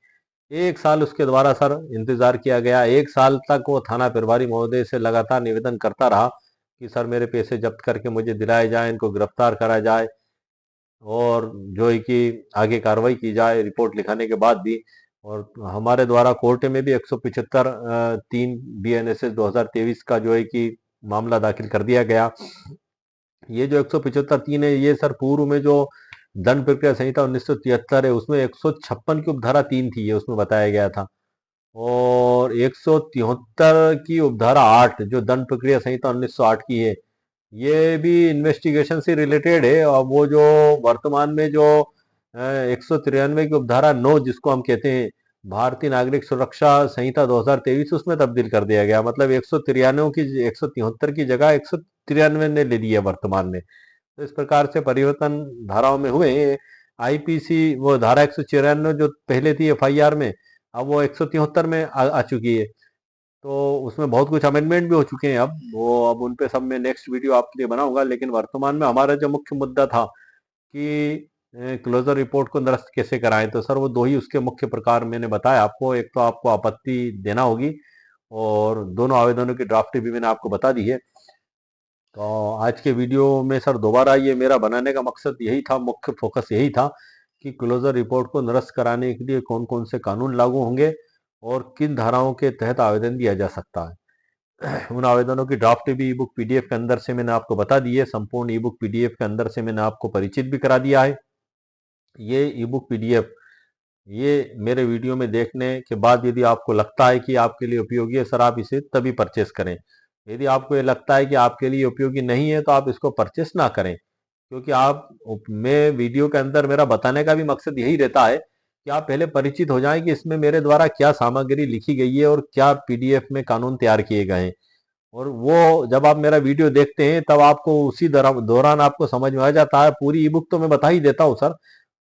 1 साल उसके द्वारा सर इंतजार किया गया। 1 साल तक वो थाना प्रभारी महोदय से लगातार निवेदन करता रहा कि सर मेरे पैसे जब्त करके मुझे दिलाए जाए, इनको गिरफ्तार करा जाए और जो है कि आगे कार्रवाई की जाए रिपोर्ट लिखाने के बाद भी। और हमारे द्वारा कोर्ट में भी 175 3 बीएनएसएस 2023 का जो है कि मामला दाखिल कर दिया गया। ये जो 175 3 है ये सर पूर्व में जो दंड प्रक्रिया संहिता 1973 है उसमें 156 की उपधारा 3 थी, ये उसमें बताया गया था। और 173 की उपधारा 8 जो दंड प्रक्रिया संहिता 1908 की है, ये भी इन्वेस्टिगेशन से रिलेटेड है। और वो जो वर्तमान में जो 193 की उपधारा 9 जिसको हम कहते हैं भारतीय नागरिक सुरक्षा संहिता 2023, उसमें तब्दील कर दिया गया। मतलब 193 की 173 की जगह 193 ने ले लिया वर्तमान में। तो इस प्रकार से परिवर्तन धाराओं में हुए। आईपीसी वो धारा 194 जो पहले थी एफआईआर में, अब वो 173 में आ चुकी है। तो उसमें बहुत कुछ अमेंडमेंट भी हो चुके हैं अब उन पे सब मैं नेक्स्ट वीडियो आपके लिए बनाऊंगा। लेकिन वर्तमान में हमारा जो मुख्य मुद्दा था कि क्लोजर रिपोर्ट को निरस्त कैसे कराएं, तो सर वो दो ही उसके मुख्य प्रकार मैंने बताया आपको। एक तो आपको आपत्ति देना होगी और दोनों आवेदनों की ड्राफ्ट भी मैंने आपको बता दी है। तो आज के वीडियो में सर दोबारा ये मेरा बनाने का मकसद यही था, मुख्य फोकस यही था कि क्लोजर रिपोर्ट को निरस्त कराने के लिए कौन कौन से कानून लागू होंगे और किन धाराओं के तहत आवेदन दिया जा सकता है। उन आवेदनों की ड्राफ्ट भी ई बुक पीडीएफ के अंदर से मैंने आपको बता दी है। संपूर्ण ई बुक पीडीएफ के अंदर से मैंने आपको परिचित भी करा दिया है। ये ई बुक पीडीएफ ये मेरे वीडियो में देखने के बाद यदि आपको लगता है कि आपके लिए उपयोगी है सर, आप इसे तभी परचेस करें। यदि आपको ये लगता है कि आपके लिए उपयोगी नहीं है तो आप इसको परचेस ना करें। क्योंकि आप मैं वीडियो के अंदर मेरा बताने का भी मकसद यही रहता है कि आप पहले परिचित हो जाएं कि इसमें मेरे द्वारा क्या सामग्री लिखी गई है और क्या पीडीएफ में कानून तैयार किए गए हैं। और वो जब आप मेरा वीडियो देखते हैं तब आपको उसी दौरान आपको समझ में आ जाता है। पूरी ई बुक तो मैं बता ही देता हूँ सर,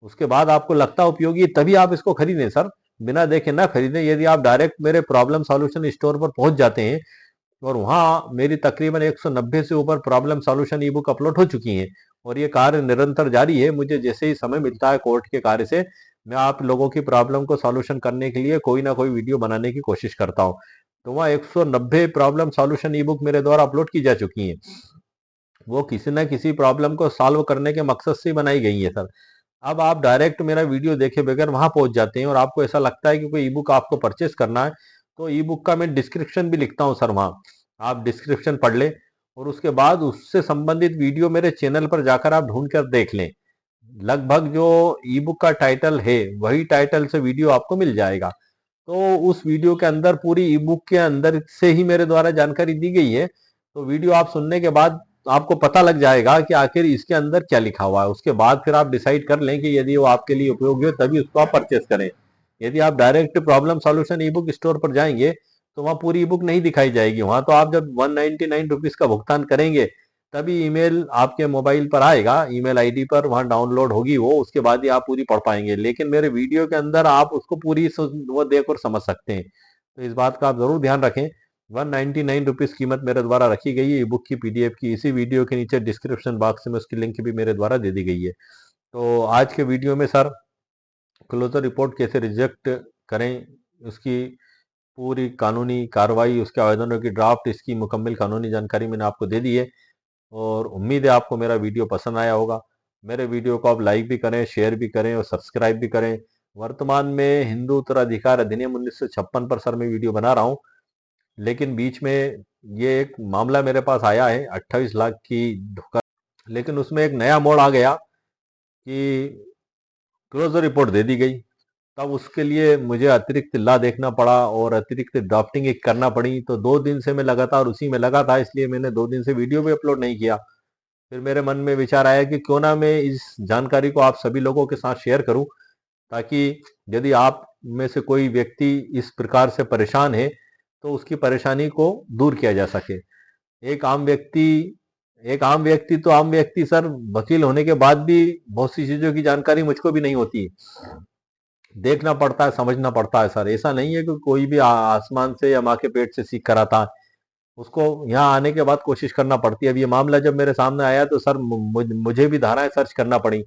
उसके बाद आपको लगता उपयोगी तभी आप इसको खरीदें सर, बिना देखे ना खरीदें। यदि आप डायरेक्ट मेरे प्रॉब्लम सॉल्यूशन स्टोर पर पहुंच जाते हैं और वहां मेरी तकरीबन 190 से ऊपर प्रॉब्लम सॉल्यूशन ई बुक अपलोड हो चुकी हैं और ये कार्य निरंतर जारी है। मुझे जैसे ही समय मिलता है कोर्ट के कार्य से, मैं आप लोगों की प्रॉब्लम को सॉल्यूशन करने के लिए कोई ना कोई वीडियो बनाने की कोशिश करता हूँ। तो वहाँ 190 प्रॉब्लम सॉल्यूशन ई बुक मेरे द्वारा अपलोड की जा चुकी हैं। वो किसी ना किसी प्रॉब्लम को सॉल्व करने के मकसद से बनाई गई है सर। अब आप डायरेक्ट मेरा वीडियो देखे बगैर वहां पहुंच जाते हैं और आपको ऐसा लगता है कि कोई ई बुक आपको परचेस करना है, तो ई बुक का मैं डिस्क्रिप्शन भी लिखता हूं सर वहां, आप डिस्क्रिप्शन पढ़ लें और उसके बाद उससे संबंधित वीडियो मेरे चैनल पर जाकर आप ढूंढ कर देख लें। लगभग जो ई बुक का टाइटल है वही टाइटल से वीडियो आपको मिल जाएगा। तो उस वीडियो के अंदर पूरी ई बुक के अंदर से ही मेरे द्वारा जानकारी दी गई है। तो वीडियो आप सुनने के बाद आपको पता लग जाएगा कि आखिर इसके अंदर क्या लिखा हुआ है। उसके बाद फिर आप डिसाइड कर लें कि यदि वो आपके लिए उपयोगी हो तभी उसको आप परचेस करें। यदि आप डायरेक्ट प्रॉब्लम सॉल्यूशन ई बुक स्टोर पर जाएंगे तो वहां पूरी ई बुक नहीं दिखाई जाएगी। वहां तो आप जब 199 रुपीज का भुगतान करेंगे तभी ईमेल आपके मोबाइल पर आएगा, ईमेल आईडी पर वहां डाउनलोड होगी वो, उसके बाद ही आप पूरी पढ़ पाएंगे। लेकिन मेरे वीडियो के अंदर आप उसको पूरी वो देख और समझ सकते हैं। तो इस बात का आप जरूर ध्यान रखें। 199 रुपीज कीमत मेरे द्वारा रखी गई है ई बुक की पीडीएफ की। इसी वीडियो के नीचे डिस्क्रिप्शन बॉक्स में उसकी लिंक भी मेरे द्वारा दे दी गई है। तो आज के वीडियो में सर क्लोजर रिपोर्ट कैसे रिजेक्ट करें, उसकी पूरी कानूनी कार्रवाई, उसके आवेदनों की ड्राफ्ट, इसकी मुकम्मल कानूनी जानकारी मैंने आपको दे दी है और उम्मीद है आपको मेरा वीडियो पसंद आया होगा। मेरे वीडियो को आप लाइक भी करें, शेयर भी करें और सब्सक्राइब भी करें। वर्तमान में हिंदू उत्तराधिकार अधिनियम 1956 पर सर मैं वीडियो बना रहा हूँ, लेकिन बीच में ये एक मामला मेरे पास आया है 28 लाख की धोखा, लेकिन उसमें एक नया मोड़ आ गया कि क्लोजर रिपोर्ट दे दी गई। तब उसके लिए मुझे अतिरिक्त ला देखना पड़ा और अतिरिक्त ड्राफ्टिंग एक करना पड़ी। तो 2 दिन से मैं लगातार उसी में लगा था, इसलिए मैंने 2 दिन से वीडियो भी अपलोड नहीं किया। फिर मेरे मन में विचार आया कि क्यों ना मैं इस जानकारी को आप सभी लोगों के साथ शेयर करूं, ताकि यदि आप में से कोई व्यक्ति इस प्रकार से परेशान है तो उसकी परेशानी को दूर किया जा सके। एक आम व्यक्ति तो आम व्यक्ति सर, वकील होने के बाद भी बहुत सी चीजों की जानकारी मुझको भी नहीं होती। देखना पड़ता है, समझना पड़ता है सर। ऐसा नहीं है कि कोई भी आसमान से या माँ के पेट से सीख कर आता है, उसको यहाँ आने के बाद कोशिश करना पड़ती है। अब ये मामला जब मेरे सामने आया तो सर मुझे भी धाराएं सर्च करना पड़ी।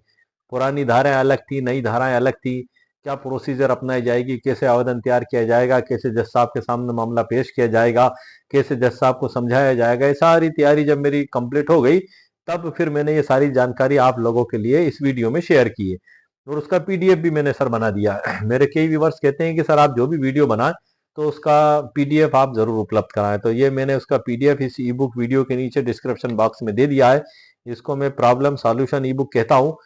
पुरानी धाराएं अलग थी, नई धाराएं अलग थी। क्या प्रोसीजर अपनाई जाएगी, कैसे आवेदन तैयार किया जाएगा, कैसे जज साहब के सामने मामला पेश किया जाएगा, कैसे जज साहब को समझाया जाएगा, ये सारी तैयारी जब मेरी कंप्लीट हो गई तब फिर मैंने ये सारी जानकारी आप लोगों के लिए इस वीडियो में शेयर की है और उसका पीडीएफ भी मैंने सर बना दिया। मेरे कई व्यूवर्स कहते हैं कि सर आप जो भी वीडियो बनाए तो उसका पीडीएफ आप जरूर उपलब्ध कराएं। तो ये मैंने उसका पीडीएफ इस ई बुक वीडियो के नीचे डिस्क्रिप्शन बॉक्स में दे दिया है। इसको मैं प्रॉब्लम सॉल्यूशन ई बुक कहता हूँ।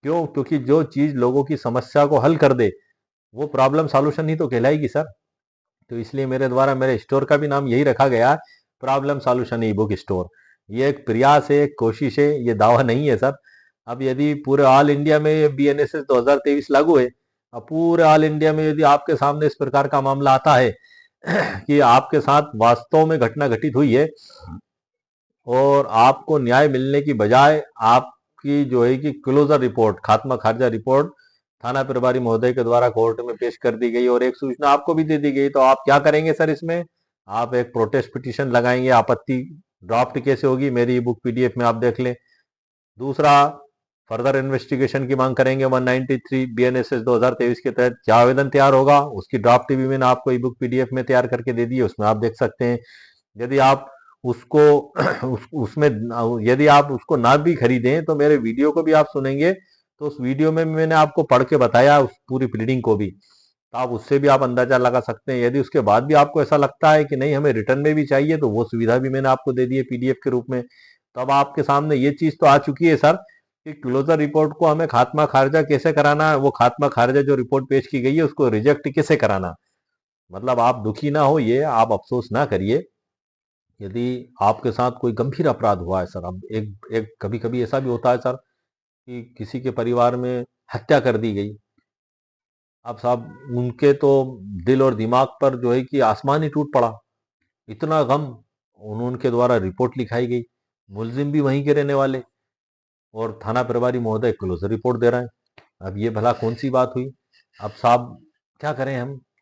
क्यों? क्योंकि जो चीज लोगों की समस्या को हल कर दे वो प्रॉब्लम सॉल्यूशन ही तो कहलाएगी सर। तो इसलिए मेरे द्वारा मेरे स्टोर का भी नाम यही रखा गया है, प्रॉब्लम सॉल्यूशन ई बुक स्टोर। ये एक प्रयास है, एक कोशिश है, ये दावा नहीं है सर। अब यदि पूरे ऑल इंडिया में बीएनएसएस 2023 लागू है, अब पूरे ऑल इंडिया में यदि आपके सामने इस प्रकार का मामला आता है कि आपके साथ वास्तव में घटना घटित हुई है और आपको न्याय मिलने की बजाय आपकी जो है कि क्लोजर रिपोर्ट, खात्मा खारिजा रिपोर्ट थाना प्रभारी महोदय के द्वारा कोर्ट में पेश कर दी गई और एक सूचना आपको भी दे दी गई, तो आप क्या करेंगे सर इसमें? आप एक प्रोटेस्ट पिटीशन लगाएंगे, आपत्ति ड्राफ्ट कैसे होगी मेरी बुक पीडीएफ में आप देख लें। दूसरा, फर्दर इन्वेस्टिगेशन की मांग करेंगे 193 बीएनएसएस 2023 के तहत क्या आवेदन तैयार होगा, उसकी ड्राफ्ट भी मैंने आपको ई बुक पीडीएफ में तैयार करके दे दी है, उसमें आप देख सकते हैं। यदि आप उसको उसमें यदि आप उसको ना भी खरीदें तो मेरे वीडियो को भी आप सुनेंगे, तो उस वीडियो में मैंने आपको पढ़ के बताया उस पूरी प्लीडिंग को भी, तो आप उससे भी आप अंदाजा लगा सकते हैं। यदि उसके बाद भी आपको ऐसा लगता है कि नहीं हमें रिटर्न में भी चाहिए, तो वो सुविधा भी मैंने आपको दे दी है पीडीएफ के रूप में। तो अब आपके सामने ये चीज तो आ चुकी है सर कि क्लोजर रिपोर्ट को हमें खात्मा खारिजा कैसे कराना है, वो खात्मा खारिजा जो रिपोर्ट पेश की गई है उसको रिजेक्ट कैसे कराना। मतलब आप दुखी ना हो, ये आप अफसोस ना करिए। यदि आपके साथ कोई गंभीर अपराध हुआ है सर, अब एक एक कभी कभी ऐसा भी होता है सर कि किसी के परिवार में हत्या कर दी गई, अब साहब उनके तो दिल और दिमाग पर जो है कि आसमान ही टूट पड़ा, इतना गम। उनके द्वारा रिपोर्ट लिखाई गई, मुलजिम भी वहीं के रहने वाले, और थाना प्रभारी महोदय क्लोजर रिपोर्ट दे रहे हैं। अब ये भला कौन सी बात हुई। अब साहब क्या करें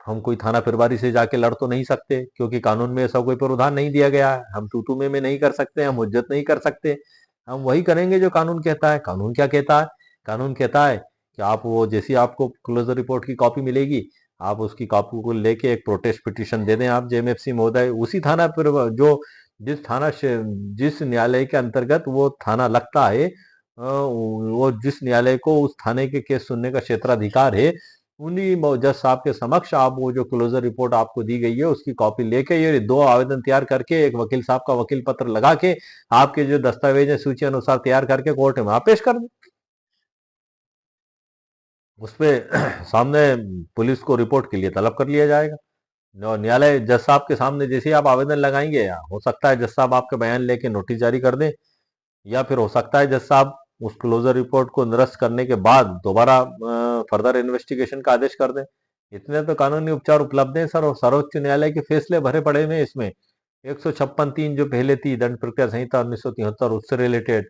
हम कोई थाना प्रभारी से जाके लड़ तो नहीं सकते, क्योंकि कानून में ऐसा कोई प्रावधान नहीं दिया गया है। हम टूटू में नहीं कर सकते, हम हुज्जत नहीं कर सकते, हम वही करेंगे जो कानून कहता है। कानून क्या कहता है? कानून कहता है कि आप वो जैसी आपको क्लोजर रिपोर्ट की कॉपी मिलेगी, आप उसकी कॉपी को लेके एक प्रोटेस्ट पिटीशन दे दें आप जेएमएफसी महोदय, उसी थाना पर जो जिस न्यायालय के अंतर्गत वो थाना लगता है, वो जिस न्यायालय को उस थाने के केस सुनने का क्षेत्राधिकार है, उन्हीं जज साहब के समक्ष आप वो जो क्लोजर रिपोर्ट आपको दी गई है उसकी कॉपी लेके ये 2 आवेदन तैयार करके एक वकील साहब का वकील पत्र लगा के आपके जो दस्तावेज है सूची अनुसार तैयार करके कोर्ट में आप पेश कर दें। उसपे सामने पुलिस को रिपोर्ट के लिए तलब कर लिया जाएगा। न्यायालय जज साहब के सामने जैसे ही आप आवेदन लगाएंगे, हो सकता है जज साहब आपके बयान लेके नोटिस जारी कर दें, या फिर हो सकता है जज साहब उस क्लोजर रिपोर्ट को निरस्त करने के बाद दोबारा फर्दर इन्वेस्टिगेशन का आदेश कर दें। इतने तो कानूनी उपचार उपलब्ध हैं सर, और सर्वोच्च न्यायालय के फैसले भरे पड़े हुए हैं इसमें। 156(3) जो पहले थी दंड प्रक्रिया संहिता 1973 उससे रिलेटेड,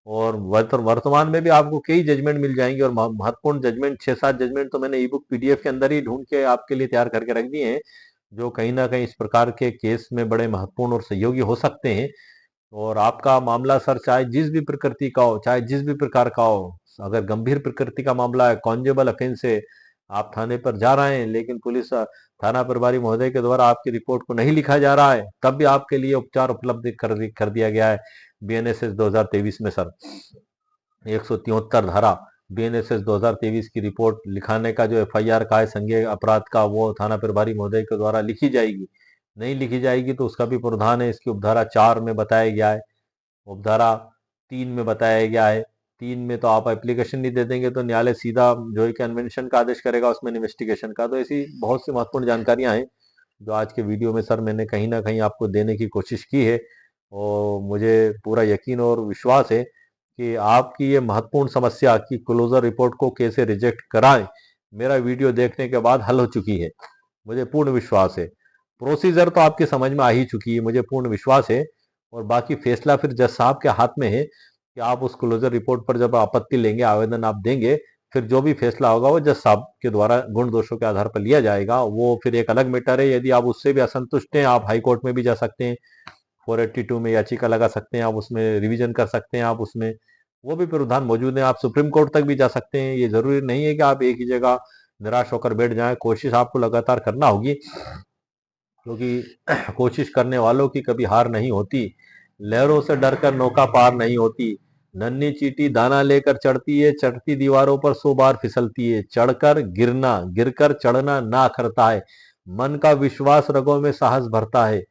और वर्तमान में भी आपको कई जजमेंट मिल जाएंगे, और महत्वपूर्ण जजमेंट 6-7 जजमेंट तो मैंने ई बुक पीडीएफ के अंदर ही ढूंढ के आपके लिए तैयार करके रख दिए हैं, जो कहीं ना कहीं इस प्रकार के केस में बड़े महत्वपूर्ण और सहयोगी हो सकते हैं। और आपका मामला सर चाहे जिस भी प्रकृति का हो, चाहे जिस भी प्रकार का हो, अगर गंभीर प्रकृति का मामला है, कॉन्जेबल ऑफेंस है, आप थाने पर जा रहे हैं लेकिन पुलिस थाना प्रभारी महोदय के द्वारा आपकी रिपोर्ट को नहीं लिखा जा रहा है, तब भी आपके लिए उपचार उपलब्ध कर दिया गया है बीएनएसएस 2023 में सर। 173 धारा बीएनएसएस 2023 की रिपोर्ट लिखाने का जो एफआईआर का है संज्ञेय अपराध का, वो थाना प्रभारी महोदय के द्वारा लिखी जाएगी। नहीं लिखी जाएगी तो उसका भी प्रावधान है, इसकी उपधारा 4 में बताया गया है, उपधारा 3 में बताया गया है। 3 में तो आप एप्लीकेशन नहीं दे देंगे तो न्यायालय सीधा जो है कि कन्वेंशन का आदेश करेगा उसमें इन्वेस्टिगेशन का। तो ऐसी बहुत सी महत्वपूर्ण जानकारियां हैं जो आज के वीडियो में सर मैंने कहीं ना कहीं आपको देने की कोशिश की है, और मुझे पूरा यकीन और विश्वास है कि आपकी ये महत्वपूर्ण समस्या की क्लोजर रिपोर्ट को कैसे रिजेक्ट कराएं, मेरा वीडियो देखने के बाद हल हो चुकी है। मुझे पूर्ण विश्वास है। प्रोसीजर तो आपकी समझ में आ ही चुकी है, मुझे पूर्ण विश्वास है। और बाकी फैसला फिर जज साहब के हाथ में है कि आप उस क्लोजर रिपोर्ट पर जब आपत्ति लेंगे, आवेदन आप देंगे, फिर जो भी फैसला होगा वो जज साहब के द्वारा गुण दोषों के आधार पर लिया जाएगा। वो फिर एक अलग मैटर है, यदि आप उससे भी असंतुष्ट हैं आप हाई कोर्ट में भी जा सकते हैं, 482 में याचिका लगा सकते हैं, आप उसमें रिवीजन कर सकते हैं, आप उसमें वो भी प्रावधान मौजूद है। आप सुप्रीम कोर्ट तक भी जा सकते हैं, ये जरूरी नहीं है कि आप एक ही जगह निराश होकर बैठ जाएं। कोशिश आपको लगातार करना होगी, क्योंकि कोशिश करने वालों की कभी हार नहीं होती। लहरों से डरकर नौका पार नहीं होती। नन्ही चींटी दाना लेकर चढ़ती है, चढ़ती दीवारों पर 100 बार फिसलती है। चढ़कर गिरना, गिरकर चढ़ना ना अखरता है। मन का विश्वास रगों में साहस भरता है।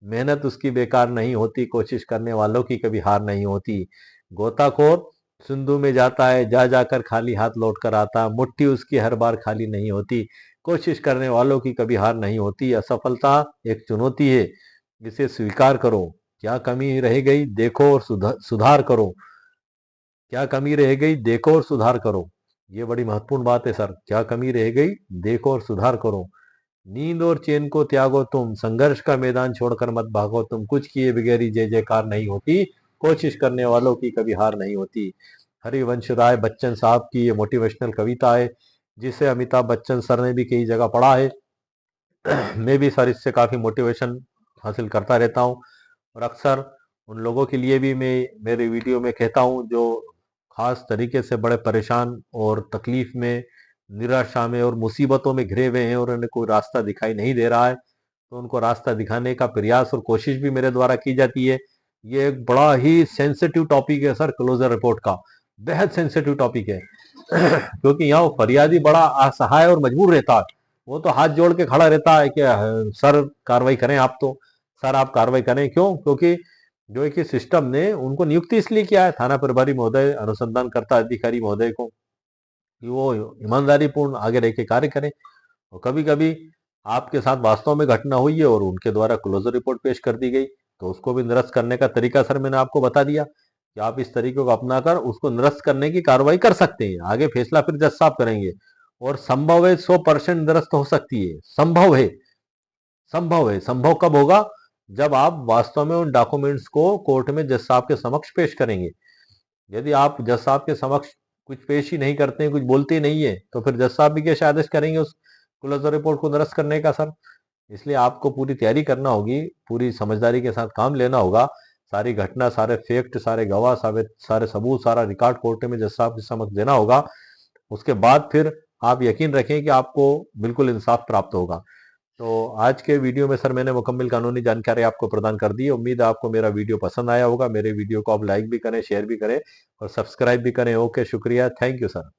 मेहनत उसकी बेकार नहीं होती, कोशिश करने वालों की कभी हार नहीं होती। गोताखोर सिंधु में जाता है, जा जाकर खाली हाथ लौट कर आता, मुट्ठी उसकी हर बार खाली नहीं होती। कोशिश करने वालों की कभी हार नहीं होती। असफलता एक चुनौती है, इसे स्वीकार करो। क्या कमी रह गई देखो और सुधार करो। क्या कमी रह गई देखो और सुधार करो। ये बड़ी महत्वपूर्ण बात है सर, क्या कमी रह गई देखो और सुधार करो। नींद और चैन को त्यागो तुम, संघर्ष का मैदान छोड़कर मत भागो तुम। कुछ किए बगैर ही जय जयकार नहीं होती, कोशिश करने वालों की कभी हार नहीं होती। हरिवंश राय बच्चन साहब की ये मोटिवेशनल कविता है, जिसे अमिताभ बच्चन सर ने भी कई जगह पढ़ा है। मैं भी सर इससे काफी मोटिवेशन हासिल करता रहता हूँ। और अक्सर उन लोगों के लिए भी मैं मेरे वीडियो में कहता हूँ जो खास तरीके से बड़े परेशान और तकलीफ में, निराशा में और मुसीबतों में घिरे हुए हैं और उन्हें कोई रास्ता दिखाई नहीं दे रहा है, तो उनको रास्ता दिखाने का प्रयास और कोशिश भी मेरे द्वारा की जाती है। ये एक बड़ा ही सेंसिटिव टॉपिक है सर, क्लोजर रिपोर्ट का बेहद सेंसिटिव टॉपिक है। क्योंकि यहाँ वो फरियादी बड़ा असहाय और मजबूर रहता है। वो तो हाथ जोड़ के खड़ा रहता है कि सर कार्रवाई करें आप, तो सर आप कार्रवाई करें। क्यों? क्योंकि जो है कि सिस्टम ने उनको नियुक्ति इसलिए किया है, थाना प्रभारी महोदय, अनुसंधानकर्ता अधिकारी महोदय को, कि वो ईमानदारी पूर्ण आगे रह के कार्य करें। और कभी कभी आपके साथ वास्तव में घटना हुई है और उनके द्वारा क्लोजर रिपोर्ट पेश कर दी गई, तो उसको भी निरस्त करने का तरीका सर मैंने आपको बता दिया कि आप इस तरीके को अपनाकर उसको निरस्त करने की कार्रवाई कर सकते हैं। आगे फैसला फिर जज साहब करेंगे। और संभव है 100% निरस्त हो सकती है, संभव है। संभव है। संभव कब होगा? जब आप वास्तव में उन डॉक्यूमेंट्स को कोर्ट में जज साहब के समक्ष पेश करेंगे। यदि आप जज साहब के समक्ष कुछ पेश ही नहीं करते हैं, कुछ बोलते ही नहीं है, तो फिर जज साहब भी कैसे आदेश करेंगे उस क्लोजर रिपोर्ट को निरस्त करने का सर? इसलिए आपको पूरी तैयारी करना होगी, पूरी समझदारी के साथ काम लेना होगा। सारी घटना, सारे फैक्ट, सारे गवाह, सारे सबूत, सारा रिकॉर्ड कोर्ट में जज साहब के समक्ष देना होगा। उसके बाद फिर आप यकीन रखें कि आपको बिल्कुल इंसाफ प्राप्त होगा। तो आज के वीडियो में सर मैंने मुकम्मल कानूनी जानकारी आपको प्रदान कर दी है। उम्मीद है आपको मेरा वीडियो पसंद आया होगा। मेरे वीडियो को आप लाइक भी करें, शेयर भी करें और सब्सक्राइब भी करें। ओके, शुक्रिया, थैंक यू सर।